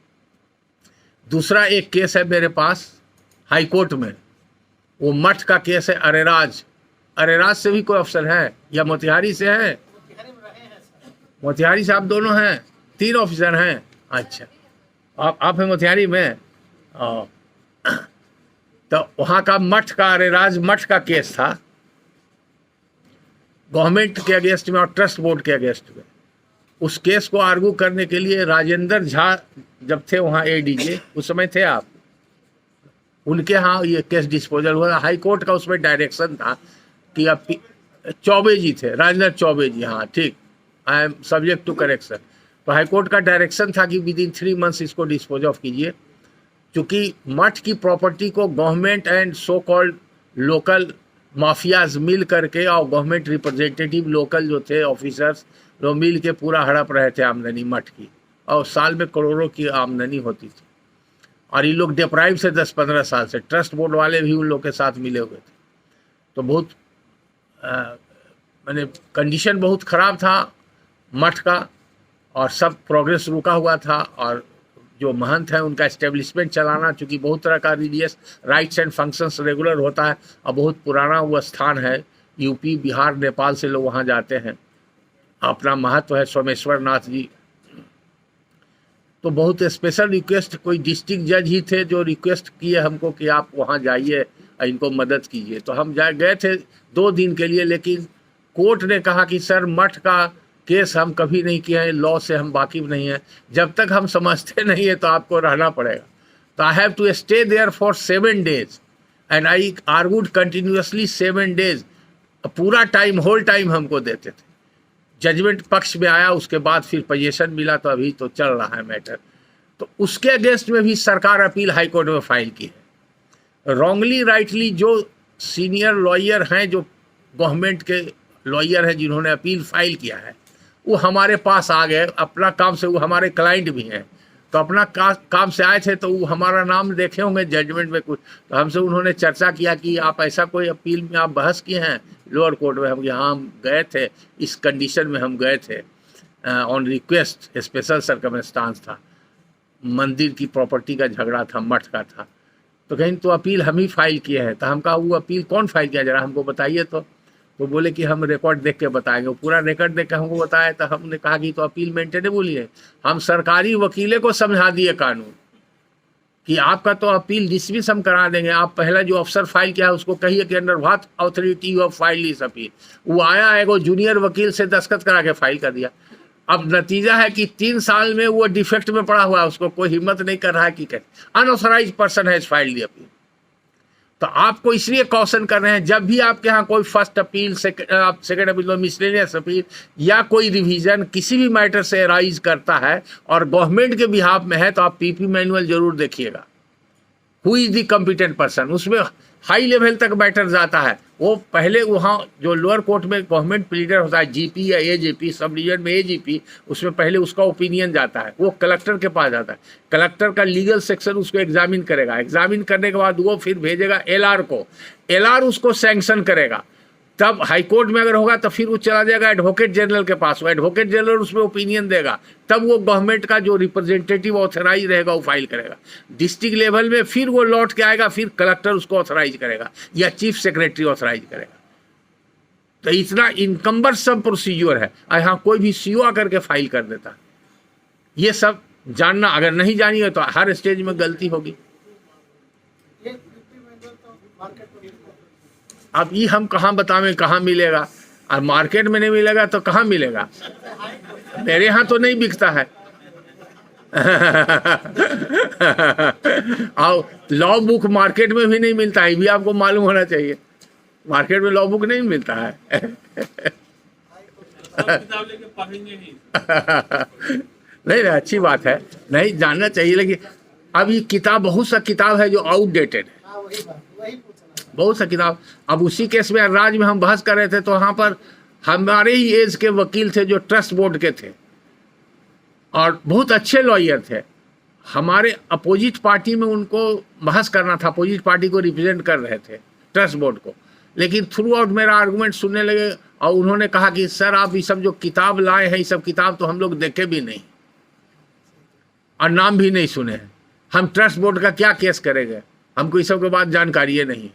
दूसरा एक केस है मेरे पास हाई कोर्ट में, वो मठ का केस है। अरेराज से भी कोई अफसर है या मोतिहारी से है? मोतिहारी में रहे हैं सर। मोतिहारी से आप दोनों हैं, 3 ऑफिसर हैं। अच्छा, आप हैं मोतिहारी में। तो वहाँ का मठ का, अरेराज मठ का केस था गवर्नमेंट के अगेंस्ट में और ट्रस्ट बोर्ड के अगेंस्ट में। उस केस को आर्गू करने के लिए राजेंद्र झा जब थे वहाँ एडीजे, उस समय थे आप, उनके यहाँ ये केस डिस्पोजल हुआ। हाई कोर्ट का उसमें डायरेक्शन था कि अब चौबे जी थे, राजेंद्र चौबे जी, हाँ ठीक, I am subject to correction. तो हाई कोर्ट का डायरेक्शन था कि विद इन 3 मंथ्स इसको डिस्पोज ऑफ कीजिए, क्योंकि मठ की प्रॉपर्टी को government and so called local mafias मिल करके और गवर्नमेंट रिप्रेजेंटेटिव लोकल जो थे ऑफिसर्स, वो मिल के पूरा हड़प रहे थे आमदनी मठ की, और साल में करोड़ों की आमदनी होती थी। और ये लोग डिप्राइव से 10-15 साल से, ट्रस्ट बोर्ड वाले भी उन लोग के साथ मिले हुए थे। तो बहुत मैंने कंडीशन बहुत ख़राब था मठ का, और सब प्रोग्रेस रुका हुआ था। और जो महंत हैं उनका एस्टेब्लिशमेंट चलाना, चूँकि बहुत तरह का religious rights and functions regular होता है, और बहुत पुराना वो स्थान है, यूपी बिहार नेपाल से लोग वहाँ जाते हैं, अपना महत्व है। सोमेश्वर नाथ जी तो बहुत स्पेशल रिक्वेस्ट, कोई डिस्ट्रिक्ट जज ही थे जो रिक्वेस्ट किए हमको कि आप वहाँ जाइए और इनको मदद कीजिए। तो हम गए थे 2 दिन के लिए, लेकिन कोर्ट ने कहा कि सर मठ का केस हम कभी नहीं किए हैं, लॉ से हम वाकिफ नहीं हैं, जब तक हम समझते नहीं है तो आपको रहना पड़ेगा। तो I have to stay there for 7 days and I argued continuously 7 days। पूरा टाइम, होल टाइम हमको देते थे। जजमेंट पक्ष में आया, उसके बाद फिर पोजीशन मिला, तो अभी तो चल रहा है मैटर। तो उसके अगेंस्ट में भी सरकार अपील हाई कोर्ट में फाइल की है। रॉन्गली राइटली जो सीनियर लॉयर हैं, जो गवर्नमेंट के लॉयर हैं जिन्होंने अपील फाइल किया है, वो हमारे पास आ गए अपना काम से। वो हमारे क्लाइंट भी हैं, तो अपना काम से आए थे, तो वो हमारा नाम देखे होंगे जजमेंट में कुछ, तो हमसे उन्होंने चर्चा किया कि आप ऐसा कोई अपील में आप बहस किए हैं लोअर कोर्ट में। हम यहाँ हम गए थे, इस कंडीशन में हम गए थे, ऑन रिक्वेस्ट, स्पेशल सर्कमस्टांस था, मंदिर की प्रॉपर्टी का झगड़ा था, मठ का था। तो कहीं तो अपील हम ही फाइल किए हैं। तो हम कहा वो अपील कौन फाइल किया, जरा हमको बताइए। तो बोले कि हम रिकॉर्ड देख के बताएंगे। वो पूरा रिकॉर्ड देख के हमको बताया, तो हमने कहा कि तो अपील मेंटेनेबल ही है। हम सरकारी वकीले को समझा दिए कानून कि आपका तो अपील डिसमिस हम करा देंगे, आप पहला जो अफसर फाइल किया है उसको कहिए कि under what authority you have file this appeal. वो आया, एगो जूनियर वकील से दस्तखत करा के फाइल कर दिया। अब नतीजा है कि 3 साल में वो डिफेक्ट में पड़ा हुआ है, उसको कोई हिम्मत नहीं कर रहा है कि कहे unauthorise person has filed the appeal. तो आपको इसलिए कॉशन कर रहे हैं, जब भी आपके यहाँ कोई first appeal, second appeal, miscellaneous appeal या कोई रिवीजन किसी भी मैटर से राइज करता है और गवर्नमेंट के बिहाफ में है, तो आप पीपी मैनुअल जरूर देखिएगा, who is the competent person. उसमें हाई लेवल तक मैटर जाता है। वो पहले वहाँ जो लोअर कोर्ट में गवर्नमेंट प्लीडर होता है, जीपी या एजीपी, सब डिवीजन में एजीपी, उसमें पहले उसका ओपिनियन जाता है, वो कलेक्टर के पास जाता है। कलेक्टर का लीगल सेक्शन उसको एग्जामिन करेगा, एग्जामिन करने के बाद वो फिर भेजेगा एलआर को, एलआर उसको सैंक्शन करेगा। तब हाई कोर्ट में अगर होगा तो फिर वो चला जाएगा एडवोकेट जनरल के पास, वो एडवोकेट जनरल उसमें ओपिनियन देगा, तब वो गवर्नमेंट का जो रिप्रेजेंटेटिव ऑथराइज रहेगा वो फाइल करेगा। डिस्ट्रिक्ट लेवल में फिर वो लौट के आएगा, फिर कलेक्टर उसको ऑथराइज करेगा या चीफ सेक्रेटरी ऑथराइज करेगा। तो इतना इनकम्बरसम प्रोसीजर है। यहाँ कोई भी सीओ आकर के फाइल कर देता। ये सब जानना, अगर नहीं जानिए तो हर स्टेज में गलती होगी। ये पीपी मैनुअल तो मार्केट में मिलता है। अब ये हम कहाँ बतावें, कहाँ मिलेगा? और मार्केट में नहीं मिलेगा तो कहाँ मिलेगा? मेरे यहाँ तो नहीं बिकता है। और लॉ बुक मार्केट में भी नहीं मिलता है, भी आपको मालूम होना चाहिए। मार्केट में लॉ बुक नहीं मिलता है। नहीं, अच्छी बात है, नहीं जानना चाहिए। लेकिन अब ये किताब, बहुत सा किताब है जो आउटडेटेड है, हाँ, वही पूछना। बहुत सा किताब। अब उसी केस में राज में हम बहस कर रहे थे, तो वहाँ पर हमारे ही एज के वकील थे जो ट्रस्ट बोर्ड के थे और बहुत अच्छे लॉयर थे। हमारे अपोजिट पार्टी में उनको बहस करना था, अपोजिट पार्टी को रिप्रेजेंट कर रहे थे ट्रस्ट बोर्ड को, लेकिन थ्रू आउट मेरा आर्गूमेंट सुनने लगे और उन्होंने कहा कि सर आप ये सब जो किताब लाए हैं, ये सब किताब तो हम लोग देखे भी नहीं और नाम भी नहीं सुने हैं, हम ट्रस्ट बोर्ड का क्या केस करेंगे, हमको इस सब के बाद जानकारी नहीं है,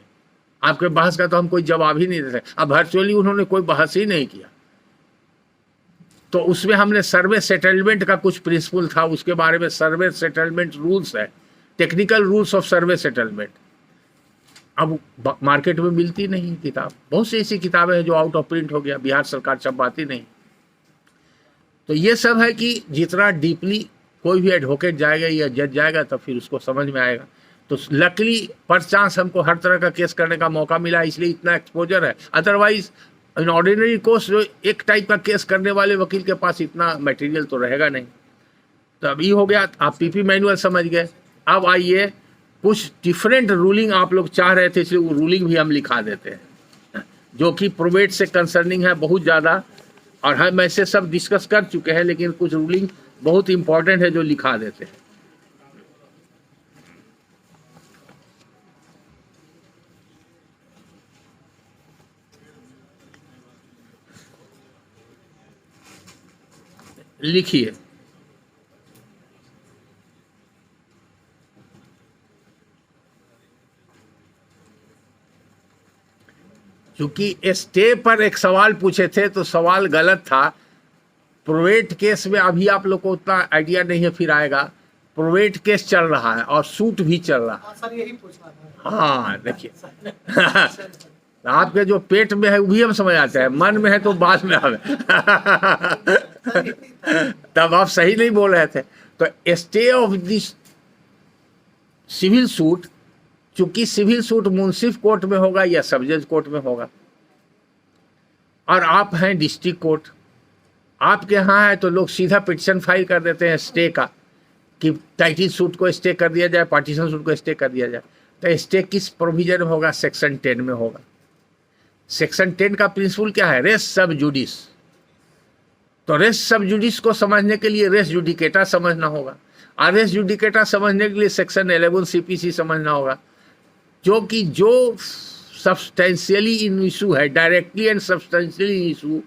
आपके बहस का तो हम कोई जवाब ही नहीं दे सकते। अब वर्चुअली उन्होंने कोई बहस ही नहीं किया, तो उसमें हमने सर्वे सेटलमेंट का कुछ प्रिंसिपल था, उसके बारे में सर्वे सेटलमेंट रूल्स है, technical rules of survey settlement, अब मार्केट में मिलती नहीं किताब, बहुत सी ऐसी किताबें हैं जो आउट ऑफ प्रिंट हो गया, बिहार सरकार छपवाती नहीं। तो ये सब है कि जितना डीपली कोई भी एडवोकेट जाएगा या जज जाएगा तो फिर उसको समझ में आएगा। तो लकली पर चांस हमको हर तरह का केस करने का मौका मिला, इसलिए इतना एक्सपोजर है। अदरवाइज इन ऑर्डिनरी कोर्स जो एक टाइप का केस करने वाले वकील के पास इतना मटेरियल तो रहेगा नहीं। तो अब ये हो गया, आप पीपी मैनुअल समझ गए। अब आइए कुछ डिफरेंट रूलिंग आप लोग चाह रहे थे, इसलिए वो रूलिंग भी हम लिखा देते हैं जो कि प्रोबेट से कंसर्निंग है बहुत ज़्यादा, और हम ऐसे सब डिस्कस कर चुके हैं, लेकिन कुछ रूलिंग बहुत इंपॉर्टेंट है जो लिखा देते हैं। लिखिए, क्योंकि स्टे पर एक सवाल पूछे थे तो सवाल गलत था। प्रोवेट केस में अभी आप लोग को उतना आइडिया नहीं है, फिर आएगा। प्रोवेट केस चल रहा है और सूट भी चल रहा है। सर यही पूछना था। हाँ देखिए आपके जो पेट में है वो भी हम समझ आते हैं, मन में है तो बाद में आवे तब आप सही नहीं बोल रहे थे। तो stay of this civil suit, चूंकि सिविल सूट मुंसिफ कोर्ट में होगा या सब जज कोर्ट में होगा, और आप हैं डिस्ट्रिक्ट कोर्ट, आपके यहाँ है तो लोग सीधा पिटिशन फाइल कर देते हैं स्टे का, कि टाइटल सूट को स्टे कर दिया जाए, पार्टीशन सूट को स्टे कर दिया जाए। तो स्टे किस प्रोविजन में होगा? सेक्शन 10 में होगा। सेक्शन 10 का प्रिंसिपल क्या है? रेस सब जुडिस। तो रेस सब जुडिस को समझने के लिए रेस जुडिकेटा समझना होगा, और रेस जुडिकेटा समझने के लिए सेक्शन 11 CPC समझना होगा, जो कि जो सब्सटेंशियली इन इशू है, directly and substantially issue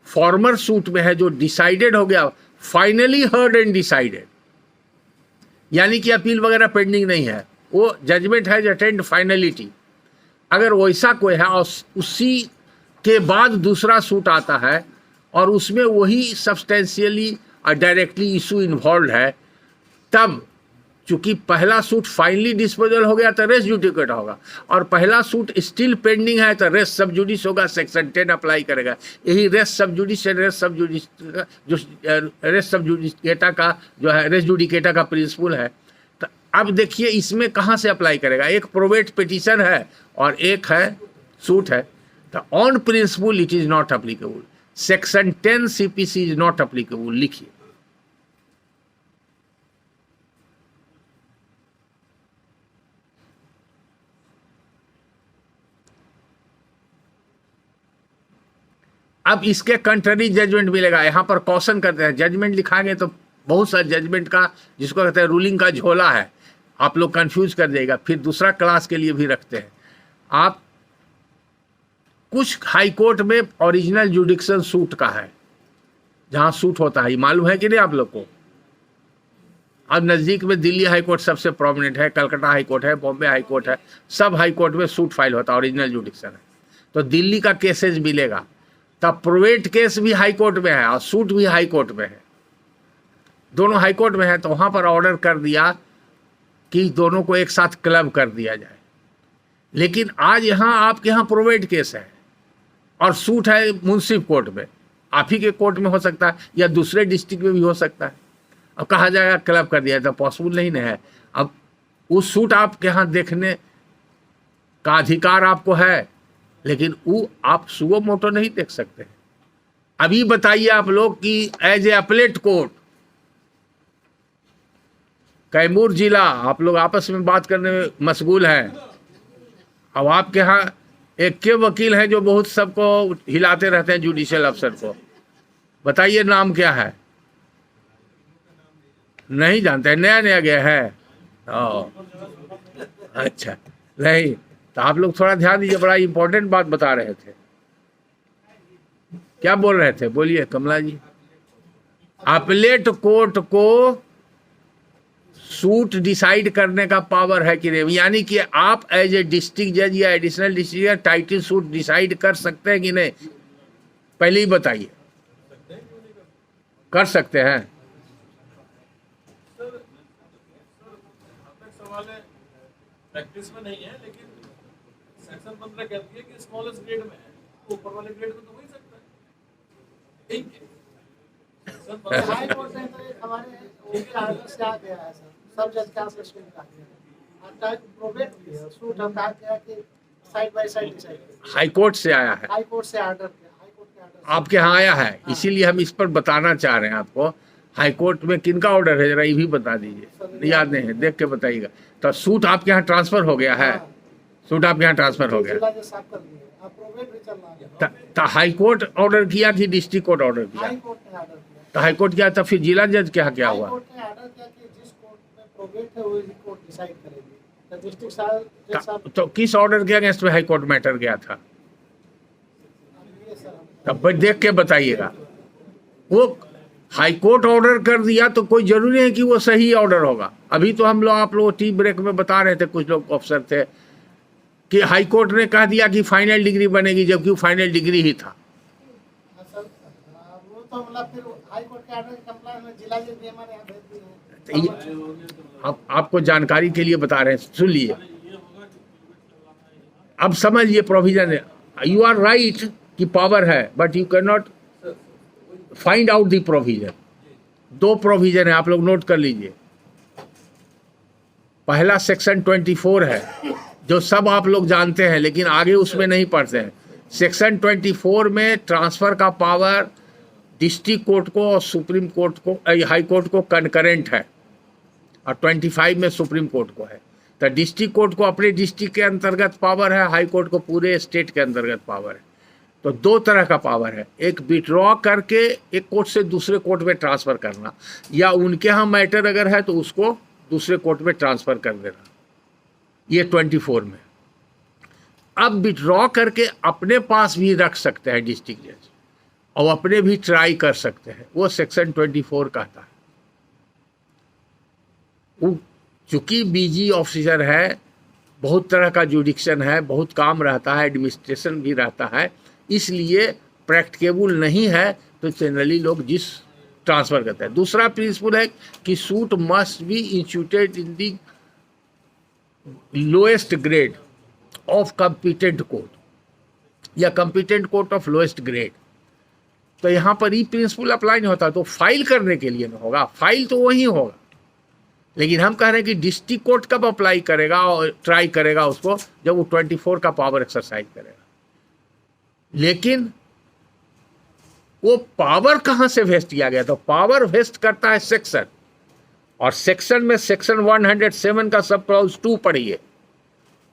farmer suit में है, जो डिसाइडेड हो गया, फाइनली हर्ड एंड डिसाइडेड, यानी कि अपील वगैरह पेंडिंग नहीं है, वो जजमेंट है जो अटेंड फाइनलिटी। अगर वैसा कोई है और उसी के बाद दूसरा सूट आता है और उसमें वही सब्सटेंशियली और डायरेक्टली इशू इन्वॉल्व है, तब चूंकि पहला सूट फाइनली डिस्पोजल हो गया तो रेस जुडिकेट होगा, और पहला सूट स्टिल पेंडिंग है तो रेस सब जुडिस होगा, सेक्शन 10 अप्लाई करेगा। यही रेस सब जुडिस रेस सब जुडिकेटा का जो है, रेस जुडिकेटा का प्रिंसिपल है। तो अब देखिए इसमें कहाँ से अप्लाई करेगा? एक प्रोवेट पिटीशन है और एक है सूट है। तो on principal it is not applicable, section 10 CPC is not applicable. लिखिए, अब इसके कंट्री जजमेंट मिलेगा। यहाँ पर कॉशन करते हैं, जजमेंट लिखाएंगे तो बहुत सारे जजमेंट का, जिसको कहते हैं रूलिंग का झोला है, आप लोग कंफ्यूज कर देगा। फिर दूसरा क्लास के लिए भी रखते हैं। आप कुछ हाई कोर्ट में ओरिजिनल जुडिक्शन सूट का है, जहाँ सूट होता है, मालूम है कि नहीं आप लोग को? अब नज़दीक में दिल्ली हाई कोर्ट सबसे प्रोमिनेंट है, कलकत्ता हाई कोर्ट है, बॉम्बे हाई कोर्ट है, सब हाई कोर्ट में सूट फाइल होता है, ओरिजिनल जुडिक्शन है। तो दिल्ली का केसेज मिलेगा। तब प्रोवेट केस भी हाई कोर्ट में है और सूट भी हाई कोर्ट में है, दोनों हाई कोर्ट में है। तो वहाँ पर ऑर्डर कर दिया कि दोनों को एक साथ क्लब कर दिया जाए। लेकिन आज यहाँ आपके यहाँ प्रोवेट केस है और सूट है मुंसिफ कोर्ट में, आप ही के कोर्ट में हो सकता है या दूसरे डिस्ट्रिक्ट में भी हो सकता है। अब कहा जाएगा क्लब कर दिया, तो पॉसिबल नहीं है। अब उस सूट आपके यहाँ देखने का अधिकार आपको है, लेकिन वो आप सुओ मोटो नहीं देख सकते। अभी बताइए आप लोग कि एज ए अपलेट कोर्ट कैमूर जिला, आप लोग आपस में बात करने में मशगूल हैं। अब आपके यहाँ एक के वकील हैं जो बहुत सबको हिलाते रहते हैं, जुडिशियल अफसर को, बताइए नाम क्या है? नहीं जानते, नया नया गया है। ओ, अच्छा, नहीं तो आप लोग थोड़ा ध्यान दीजिए, बड़ा इंपॉर्टेंट बात बता रहे थे। क्या बोल रहे थे, बोलिए कमला जी। अपलेट कोर्ट को सूट डिसाइड करने का पावर है कि नहीं, यानी कि आप एज ए डिस्ट्रिक्ट जज या एडिशनल डिस्ट्रिक्ट जज टाइटल सूट डिसाइड कर सकते हैं कि नहीं, पहले ही बताइए। कर सकते हैं। प्रैक्टिस में नहीं है, लेकिन सेक्शन 15 कहती है कि स्मॉलेस्ट ग्रेड में है, तो ऊपर वाले ग्रेड में तो हो ही सकता है। ठीक है, सेक्शन 15 हाई कोर्ट में तो एक हमारे ओपी आर्डर से आ गया है सर, सब जज का सिस्टम का आता है, प्रोबेट भी है सूट। हम कहा गया कि side by side decide. High court से आया है, हाई कोर्ट से आर्डर किया, हाई कोर्ट के आर्डर आपके यहाँ आया है, इसीलिए हम इस पर बताना चाह रहे हैं आपको। हाई कोर्ट में किनका ऑर्डर है, जरा ये भी बता दीजिए, याद नहीं है, देख के बताइएगा। तो सूट आपके यहाँ ट्रांसफर हो गया है, सूट आपके यहाँ ट्रांसफर हो गया। जिला जज साहब कर दिए, अब प्रोबेट भी चल रहा है। तो हाई कोर्ट ऑर्डर किया कि डिस्ट्रिक्ट कोर्ट ऑर्डर किया? हाई कोर्ट ने आर्डर किया। तो हाई कोर्ट किया, तो फिर जिला जज क्या क्या हाई हुआ? कोर्ट ने आर्डर किया कि जिस कोर्ट में प्रोबेट है वही कोर्ट डिसाइड करेगी। तो डिस्ट्रिक्ट जज साहब तो किस ऑर्डर के अगेंस्ट में हाई कोर्ट मैटर गया था, ये सर तब देख के बताइएगा। वो हाई कोर्ट ऑर्डर कर दिया तो कोई जरूरी है कि वो सही ऑर्डर होगा। अभी तो हम लोग, आप लोग टी ब्रेक में बता रहे थे, कुछ लोग अफसर थे कि हाई कोर्ट ने कह दिया कि फाइनल डिग्री बनेगी, जबकि वो फाइनल डिग्री ही था। सर वो तो मतलब फिर हाई कोर्ट के आर्डर के कंप्लायंस में जिला जज भी हमारे यहाँ भेज दिए हैं। तो ये आपको जानकारी के लिए बता रहे हैं, सुन लिए। अब समझिए प्रोविजन है, यू आर राइट कि पावर है, but you can not find out the provision. दो प्रोविजन है, आप लोग नोट कर लीजिए। पहला सेक्शन 24 है, जो सब आप लोग जानते हैं, लेकिन आगे उसमें नहीं पढ़ते हैं। सेक्शन 24 में ट्रांसफर का पावर डिस्ट्रिक्ट कोर्ट को और सुप्रीम कोर्ट को, हाई कोर्ट को कंकरेंट है, और 25 में सुप्रीम कोर्ट को है। तो डिस्ट्रिक्ट कोर्ट को अपने डिस्ट्रिक्ट के अंतर्गत पावर है, हाई कोर्ट को पूरे स्टेट के अंतर्गत पावर है। तो दो तरह का पावर है, एक विड्रॉ करके एक कोर्ट से दूसरे कोर्ट में ट्रांसफ़र करना, या उनके यहाँ मैटर अगर है तो उसको दूसरे कोर्ट में ट्रांसफ़र कर देना, ये 24 में। अब विड्रॉ करके अपने पास भी रख सकते हैं डिस्ट्रिक्ट जज, और अपने भी ट्राई कर सकते हैं, वो सेक्शन 24 कहता है। वो चूँकि बीजी ऑफिसर है, बहुत तरह का जुडिक्शन है, बहुत काम रहता है, एडमिनिस्ट्रेशन भी रहता है, इसलिए प्रैक्टिकेबल नहीं है, तो जनरली लोग जिस ट्रांसफ़र करते हैं। दूसरा प्रिंसिपल है कि suit must be instituted in the lowest grade of competent court या competent court of lowest grade. तो यहाँ पर ये प्रिंसिपल अप्लाई नहीं होता, तो फाइल करने के लिए ना होगा, फाइल तो वही होगा। लेकिन हम कह रहे हैं कि डिस्ट्रिक्ट कोर्ट कब अप्लाई करेगा और ट्राई करेगा उसको, जब वो 24 का पावर एक्सरसाइज करेगा। लेकिन वो पावर कहाँ से वेस्ट किया गया? तो पावर वेस्ट करता है सेक्शन, और सेक्शन में सेक्शन 107 का सब क्लॉज 2 पढ़िए,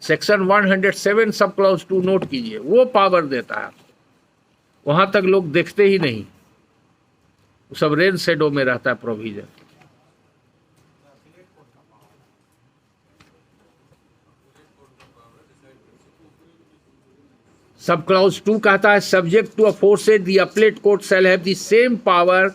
सेक्शन 107 सब क्लॉज 2 नोट कीजिए, वो पावर देता है। वहाँ तक लोग देखते ही नहीं, सब रेन शेडो में रहता है प्रोविजन। सब क्लॉज 2 कहता है subject to aforesaid the appellate court shall have the same power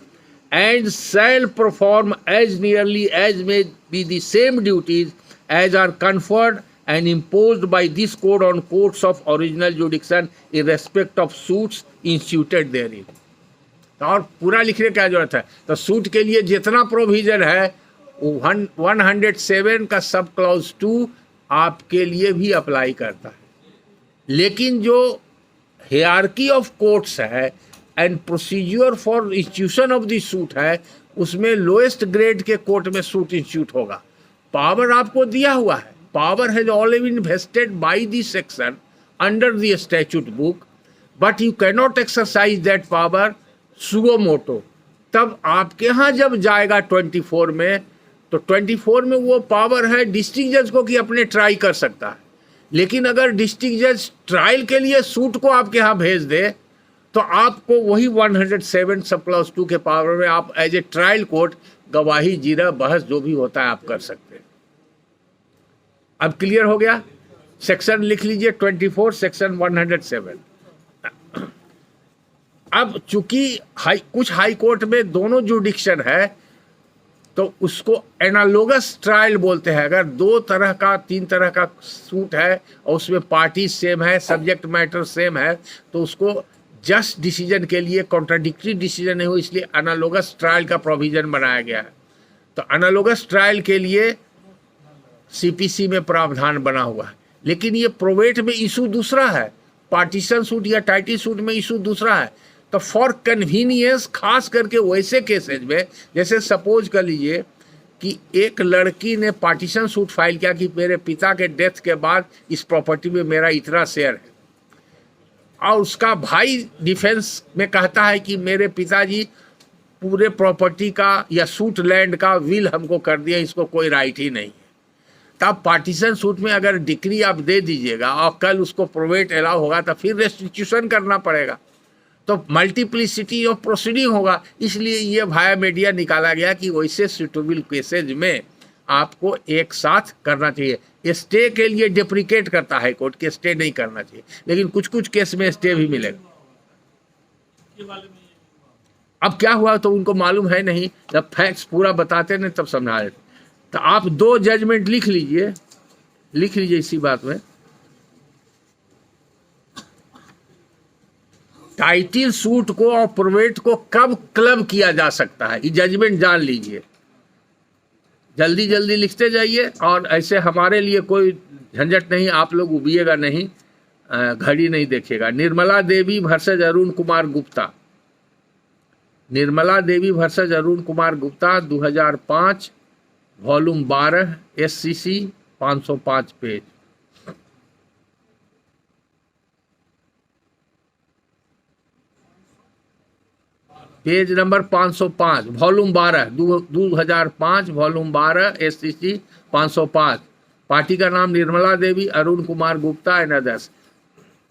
and shall perform as nearly as may be the same duties as are conferred and imposed by this code on courts of original jurisdiction in respect of suits instituted therein। और पूरा लिखने की क्या जरूरत है? तो suit के लिए जितना प्रोविजन है, 107 का सब क्लॉज 2 आपके लिए भी अप्लाई करता है। लेकिन जो हियरार्की ऑफ कोर्ट्स है and procedure for institution of the suit है, उसमें लोएस्ट ग्रेड के कोर्ट में सूट इंस्टीट्यूट होगा। पावर आपको दिया हुआ है, power has already been vested by the section under the statute book, but you cannot exercise that power suo motu। तब आपके यहाँ जब जाएगा 24 में, तो 24 में वो पावर है डिस्ट्रिक्ट जज को कि अपने ट्राई कर सकता है। लेकिन अगर डिस्ट्रिक्ट जज ट्रायल के लिए सूट को आपके यहाँ भेज दे, तो आपको वही 107 सब क्लॉज 2 के पावर में आप एज ए ट्रायल कोर्ट गवाही, जीरा, बहस जो भी होता है आप कर सकते हैं। अब क्लियर हो गया? सेक्शन लिख लीजिए 24 सेक्शन 107। अब चूंकि कुछ हाई कोर्ट में दोनों जुडिक्शन है तो उसको एनालोगस ट्रायल बोलते हैं। अगर 2 तरह का 3 तरह का सूट है और उसमें पार्टी सेम है, सब्जेक्ट मैटर सेम है, तो उसको जस्ट डिसीजन के लिए कॉन्ट्राडिक्टरी डिसीजन नहीं हो, इसलिए एनालोगस ट्रायल का प्रोविजन बनाया गया है। तो एनालोगस ट्रायल के लिए सीपीसी में प्रावधान बना हुआ है, लेकिन ये प्रोवेट में इशू दूसरा है, पार्टीशन सूट या टाइटल सूट में इशू दूसरा है। तो फॉर कन्वीनियंस, खास करके वैसे केसेज में, जैसे सपोज कर लीजिए कि एक लड़की ने पार्टीशन सूट फाइल किया कि मेरे पिता के डेथ के बाद इस प्रॉपर्टी में मेरा इतना शेयर है, और उसका भाई डिफेंस में कहता है कि मेरे पिताजी पूरे प्रॉपर्टी का या सूट लैंड का विल हमको कर दिया, इसको कोई राइट ही नहीं है। तब पार्टीशन सूट में अगर डिक्री आप दे दीजिएगा और कल उसको प्रोवेट अलाउ होगा तो फिर रेस्टिट्यूशन करना पड़ेगा, तो मल्टीप्लिसिटी ऑफ प्रोसीडिंग होगा। इसलिए ये वाया मीडिया निकाला गया कि वैसे सुटेबल केसेज में आपको एक साथ करना चाहिए। स्टे के लिए डिप्रिकेट करता है कोर्ट के, स्टे नहीं करना चाहिए, लेकिन कुछ कुछ केस में स्टे भी मिलेगा। अब क्या हुआ तो उनको मालूम है नहीं, जब फैक्ट्स पूरा बताते नहीं तब समझा देते। तो आप 2 जजमेंट लिख लीजिए इसी बात में। टाइटल सूट को और प्रोवेट को कब क्लब किया जा सकता है, ये जजमेंट जान लीजिए। जल्दी जल्दी लिखते जाइए, और ऐसे हमारे लिए कोई झंझट नहीं, आप लोग उबिएगा नहीं, घड़ी नहीं देखिएगा। Nirmala Devi versus Arun Kumar Gupta, Nirmala Devi versus Arun Kumar Gupta 2005, volume 12, SCC 505 page. Page number 505, volume 12, 2005, volume 12, SCC 505। Party का नाम Nirmala Devi, Arun Kumar Gupta and others.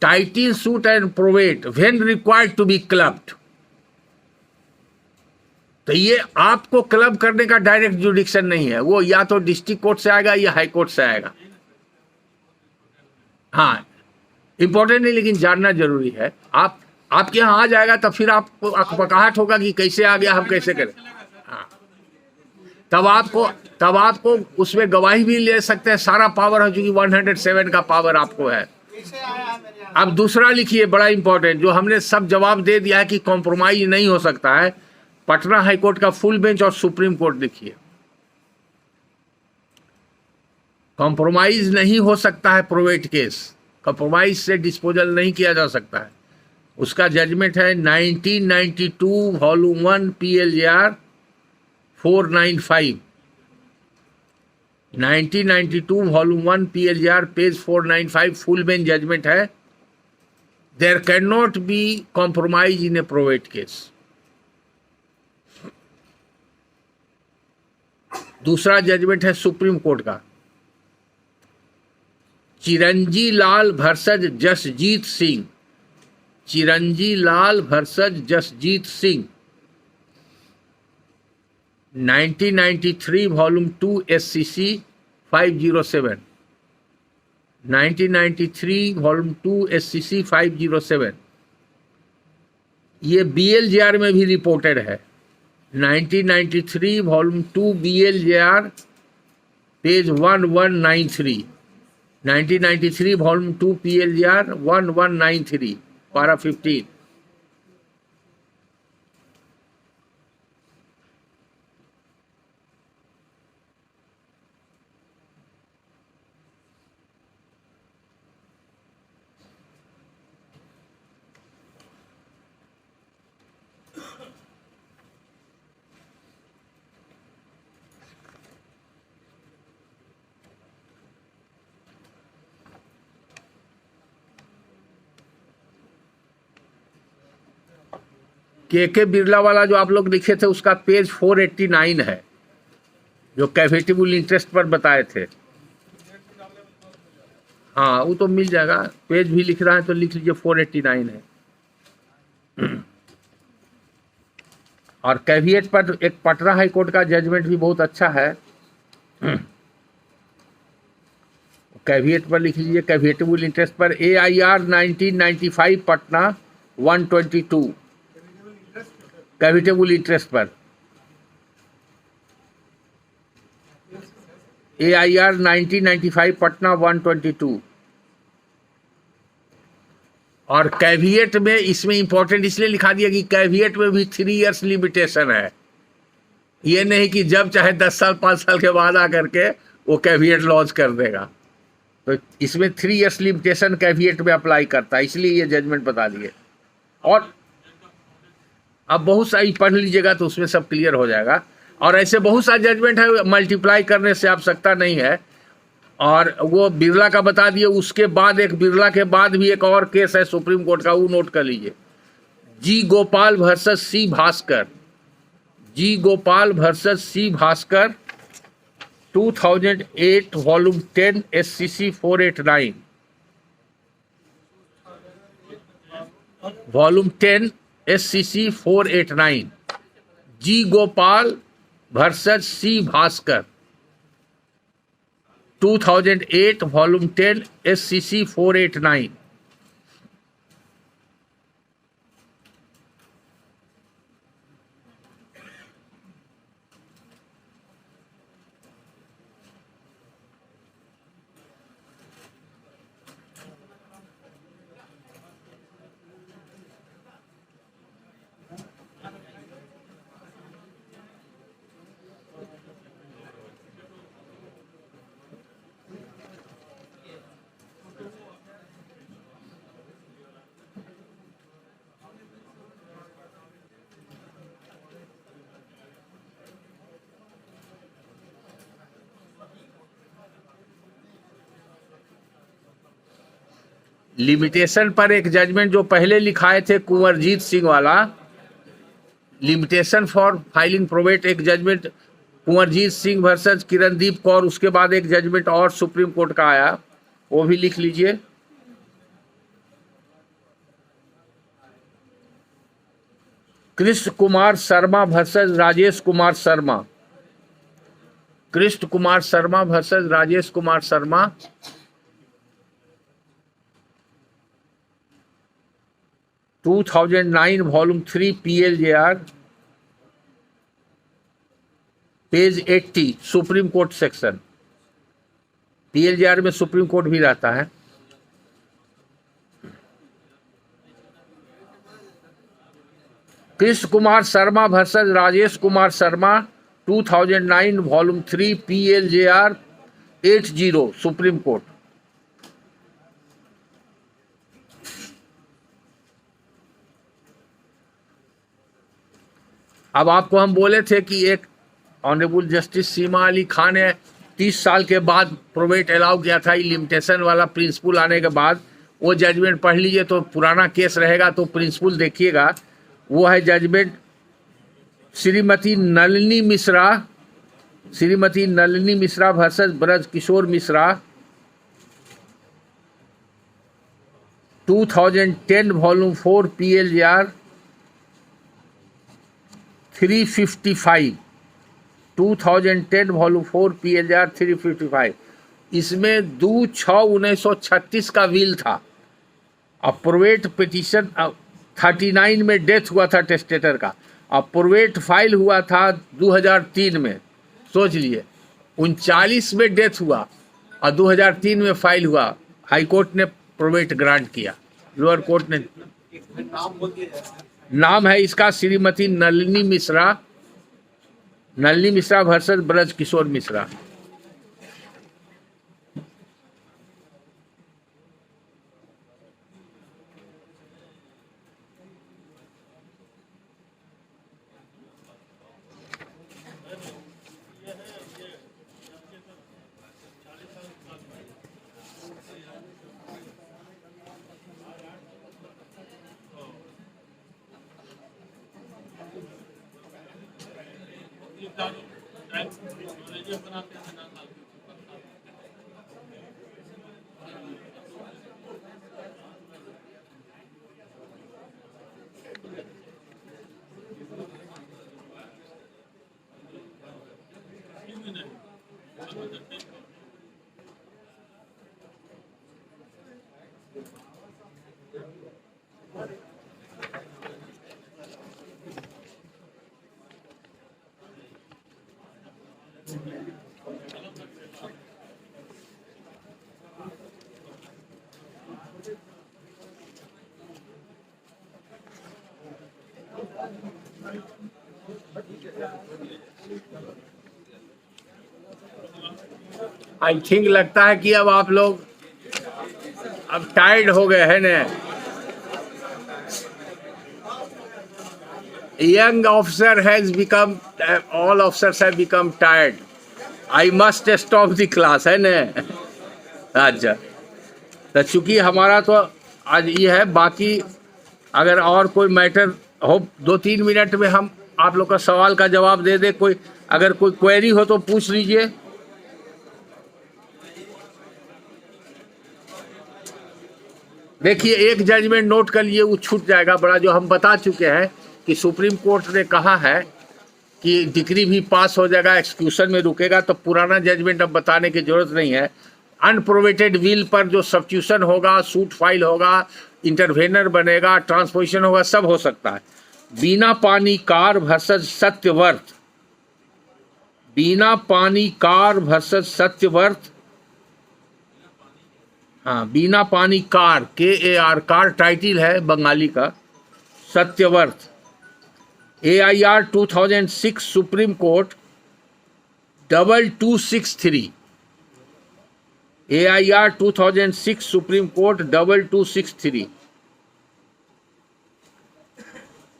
Title suit and probate when required to be clubbed. तो ये आपको क्लब करने का डायरेक्ट जुडिक्शन नहीं है, वो या तो डिस्ट्रिक्ट कोर्ट से आएगा या हाई कोर्ट से आएगा। हाँ, इंपॉर्टेंट नहीं, लेकिन जानना जरूरी है। आपके यहाँ आ जाएगा तो फिर आपको अकबकाहट होगा कि कैसे आ गया, हम कैसे करें। हाँ, तब आपको उसमें गवाही भी ले सकते हैं, सारा पावर है, चूंकि 107 का पावर आपको है। अब दूसरा लिखिए, बड़ा इंपॉर्टेंट, जो हमने सब जवाब दे दिया है कि कॉम्प्रोमाइज नहीं हो सकता है। पटना हाईकोर्ट का फुल बेंच और सुप्रीम कोर्ट देखिए, कॉम्प्रोमाइज नहीं हो सकता है प्रोवेट केस, कॉम्प्रोमाइज से डिस्पोजल नहीं किया जा सकता है। उसका जजमेंट है 1992 volume 1 PLJR 495, 1992 volume 1 PLJR page 495 full bench judgment है। There can not be compromise in a probate case. दूसरा जजमेंट है सुप्रीम कोर्ट का, Chiranji Lal versus Jasjit Singh, Chiranji Lal versus Jasjit Singh 1993 volume 2 SCC 507, 1993 volume 2 SCC 507। ये BLJR में भी रिपोर्टेड है, 1993 volume 2 BLJR page 1193, 1993 volume 2 PLJR 1193 पारा 15। के बिरला वाला जो आप लोग लिखे थे उसका पेज 489 है, जो कैफेटेबल इंटरेस्ट पर बताए थे। हाँ, वो तो मिल जाएगा, पेज भी लिख रहा है तो लिख लीजिए 489 है। और कैविएट पर एक पटना हाई कोर्ट का जजमेंट भी बहुत अच्छा है, कैविएट पर लिख लीजिए, कैविएटेबल इंटरेस्ट पर AIR 1995 पटना 122, कैविएटेबल इंटरेस्ट पर AIR 1995 पटना 122। और कैविएट में इसमें इंपॉर्टेंट इसलिए लिखा दिया कि कैविएट में भी 3 इयर्स लिमिटेशन है, ये नहीं कि जब चाहे 10 साल 5 साल के बाद आकर के वो कैविएट लॉन्च कर देगा। तो इसमें 3 इयर्स लिमिटेशन कैविएट में अप्लाई करता है, इसलिए ये जजमेंट बता दिए। और अब बहुत सारी पढ़ लीजिएगा तो उसमें सब क्लियर हो जाएगा। और ऐसे बहुत सारे जजमेंट है, मल्टीप्लाई करने से आवश्यकता नहीं है। और वो बिरला का बता दिए, उसके बाद एक बिरला के बाद भी एक और केस है सुप्रीम कोर्ट का, वो नोट कर लीजिए, G Gopal versus C Bhaskar, G Gopal versus C Bhaskar 2008 volume 10 SCC 489, volume 10 SCC 489, G Gopal versus C Bhaskar 2008 volume 10 SCC 489। Limitation पर एक जजमेंट जो पहले लिखाए थे कुंवरजीत सिंह वाला, लिमिटेशन फॉर फाइलिंग प्रोबेट, एक जजमेंट कुंवरजीत सिंह वर्सेस किरणदीप कौर, उसके बाद एक जजमेंट और सुप्रीम कोर्ट का आया, वो भी लिख लीजिए। Krishna Kumar Sharma versus Rajesh Kumar Sharma, Krishna Kumar Sharma versus Rajesh Kumar Sharma 2009 volume 3 PLJR page 80, supreme court section. PLJR में सुप्रीम कोर्ट भी रहता है। Krishna Kumar Sharma versus Rajesh Kumar Sharma 2009 volume 3 PLJR 80, supreme court. अब आपको हम बोले थे कि एक ऑनरेबल जस्टिस सीमा अली खान ने 30 साल के बाद प्रोबेट अलाउ किया था, लिमिटेशन वाला प्रिंसिपल आने के बाद। वो जजमेंट पढ़ लीजिए, तो पुराना केस रहेगा तो प्रिंसिपल देखिएगा। वो है judgment Shrimati Nalini Mishra, Shrimati Nalini Mishra versus Braj Kishore Mishra 2010 volume 4 PLJR 355, 2010 volume 4 PLJR 355। इसमें 2/6/1936 का विल था। अप्रोवेट पिटीशन 39 में डेथ हुआ था टेस्टेटर का, अप्रोवेट फाइल हुआ था 2003 में। सोच लिए 39 में डेथ हुआ और 2003 में फाइल हुआ। हाई कोर्ट ने प्रोवेट ग्रांट किया, लोअर कोर्ट ने। नाम है इसका Shrimati Nalini Mishra, Nalini Mishra versus Braj Kishore Mishra. I think लगता है कि अब आप लोग अब टायर्ड हो गए हैं ना। Young officer has become, all officers have become tired. I must stop the class, है ना। अच्छा, तो चूंकि हमारा तो आज ये है, बाकी अगर और कोई मैटर हो 2-3 मिनट में हम आप लोग का सवाल का जवाब दे दे। कोई अगर कोई क्वेरी हो तो पूछ लीजिए। देखिए, एक जजमेंट नोट कर लिए, वो छूट जाएगा बड़ा, जो हम बता चुके हैं कि सुप्रीम कोर्ट ने कहा है कि डिक्री भी पास हो जाएगा, एक्सक्यूशन में रुकेगा, तो पुराना जजमेंट अब बताने की जरूरत नहीं है। अनप्रोवेटेड विल पर जो सब्स्टिट्यूशन होगा, सूट फाइल होगा, इंटरवेनर बनेगा, ट्रांसपोजिशन होगा, सब हो सकता है। बीना पानी कार वर्सेस सत्यवर्थ, बीना पानी कार वर्सेस सत्यवर्थ, हाँ, बीना पानी कार, KAR, कार टाइटल है बंगाली का, सत्यवर्थ, AIR 2006 supreme court 2263, AIR 2006 supreme court 2263।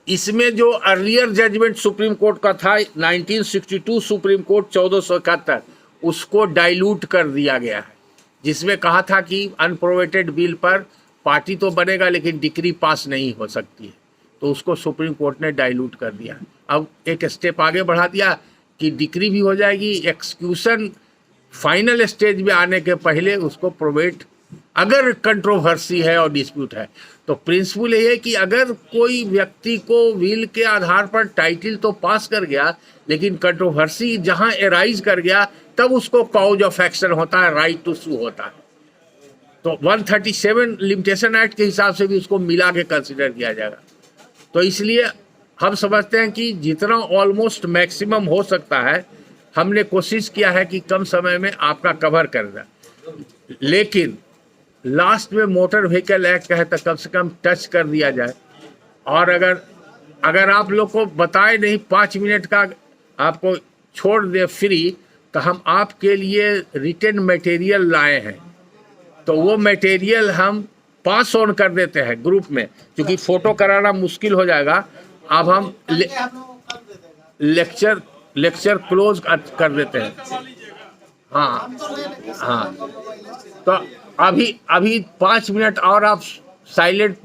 इसमें जो अर्लियर जजमेंट सुप्रीम कोर्ट का था 1962 सुप्रीम कोर्ट 1471, उसको डाइल्यूट कर दिया गया है, जिसमें कहा था कि अनप्रोवेटेड बिल पर पार्टी तो बनेगा लेकिन डिक्री पास नहीं हो सकती है, तो उसको सुप्रीम कोर्ट ने डाइल्यूट कर दिया। अब एक स्टेप आगे बढ़ा दिया कि डिक्री भी हो जाएगी, एक्सक्यूशन फाइनल स्टेज में आने के पहले उसको प्रोवेट, अगर कंट्रोवर्सी है और डिस्प्यूट है। तो प्रिंसिपल ये है कि अगर कोई व्यक्ति को विल के आधार पर टाइटल तो पास कर गया, लेकिन कंट्रोवर्सी जहां एराइज कर गया, तब उसको कॉज ऑफ एक्शन होता है, राइट टू सू होता है। तो 137 लिमिटेशन एक्ट के हिसाब से भी उसको मिला के कंसिडर किया जाएगा। तो इसलिए हम समझते हैं कि जितना ऑलमोस्ट मैक्सिमम हो सकता है, हमने कोशिश किया है कि कम समय में आपका कवर कर दें। लेकिन लास्ट में मोटर व्हीकल एक्ट है तो कम से कम टच कर दिया जाए। और अगर आप लोग को बताए नहीं, 5 मिनट का आपको छोड़ दे फ्री, तो हम आपके लिए रिटन मटेरियल लाए हैं, तो वो मटेरियल हम पास ऑन कर देते हैं ग्रुप में, क्योंकि फोटो कराना मुश्किल हो जाएगा। अब हम लेक्चर क्लोज कर देते हैं। हाँ हाँ, तो अभी 5 मिनट और आप साइलेंस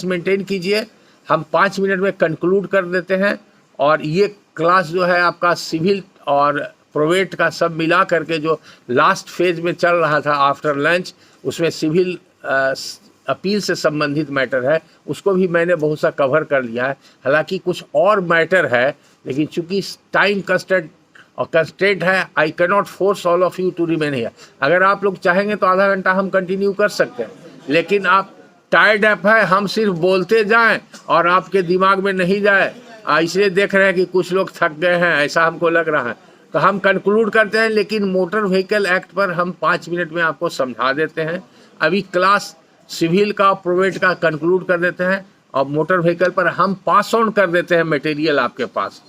मेंटेन कीजिए। हम 5 मिनट में कंक्लूड कर देते हैं। और ये क्लास जो है आपका सिविल और प्रोवेट का सब मिला करके जो लास्ट फेज में चल रहा था आफ्टर लंच, उसमें सिविल अपील से संबंधित मैटर है, उसको भी मैंने बहुत सा कवर कर लिया है। हालांकि कुछ और मैटर है, लेकिन चूंकि टाइम कंस्ट्रेंट है, I can not force all of you to remain here. अगर आप लोग चाहेंगे तो आधा घंटा हम कंटिन्यू कर सकते हैं, लेकिन आप टायर्ड अप है, हम सिर्फ बोलते जाएं और आपके दिमाग में नहीं जाए, इसलिए देख रहे हैं कि कुछ लोग थक गए हैं, ऐसा हमको लग रहा है। तो हम कंक्लूड करते हैं, लेकिन मोटर व्हीकल एक्ट पर हम 5 मिनट में आपको समझा देते हैं। अभी क्लास सिविल का प्रोवेट का कंक्लूड कर देते हैं, और मोटर व्हीकल पर हम पास ऑन कर देते हैं मटेरियल आपके पास।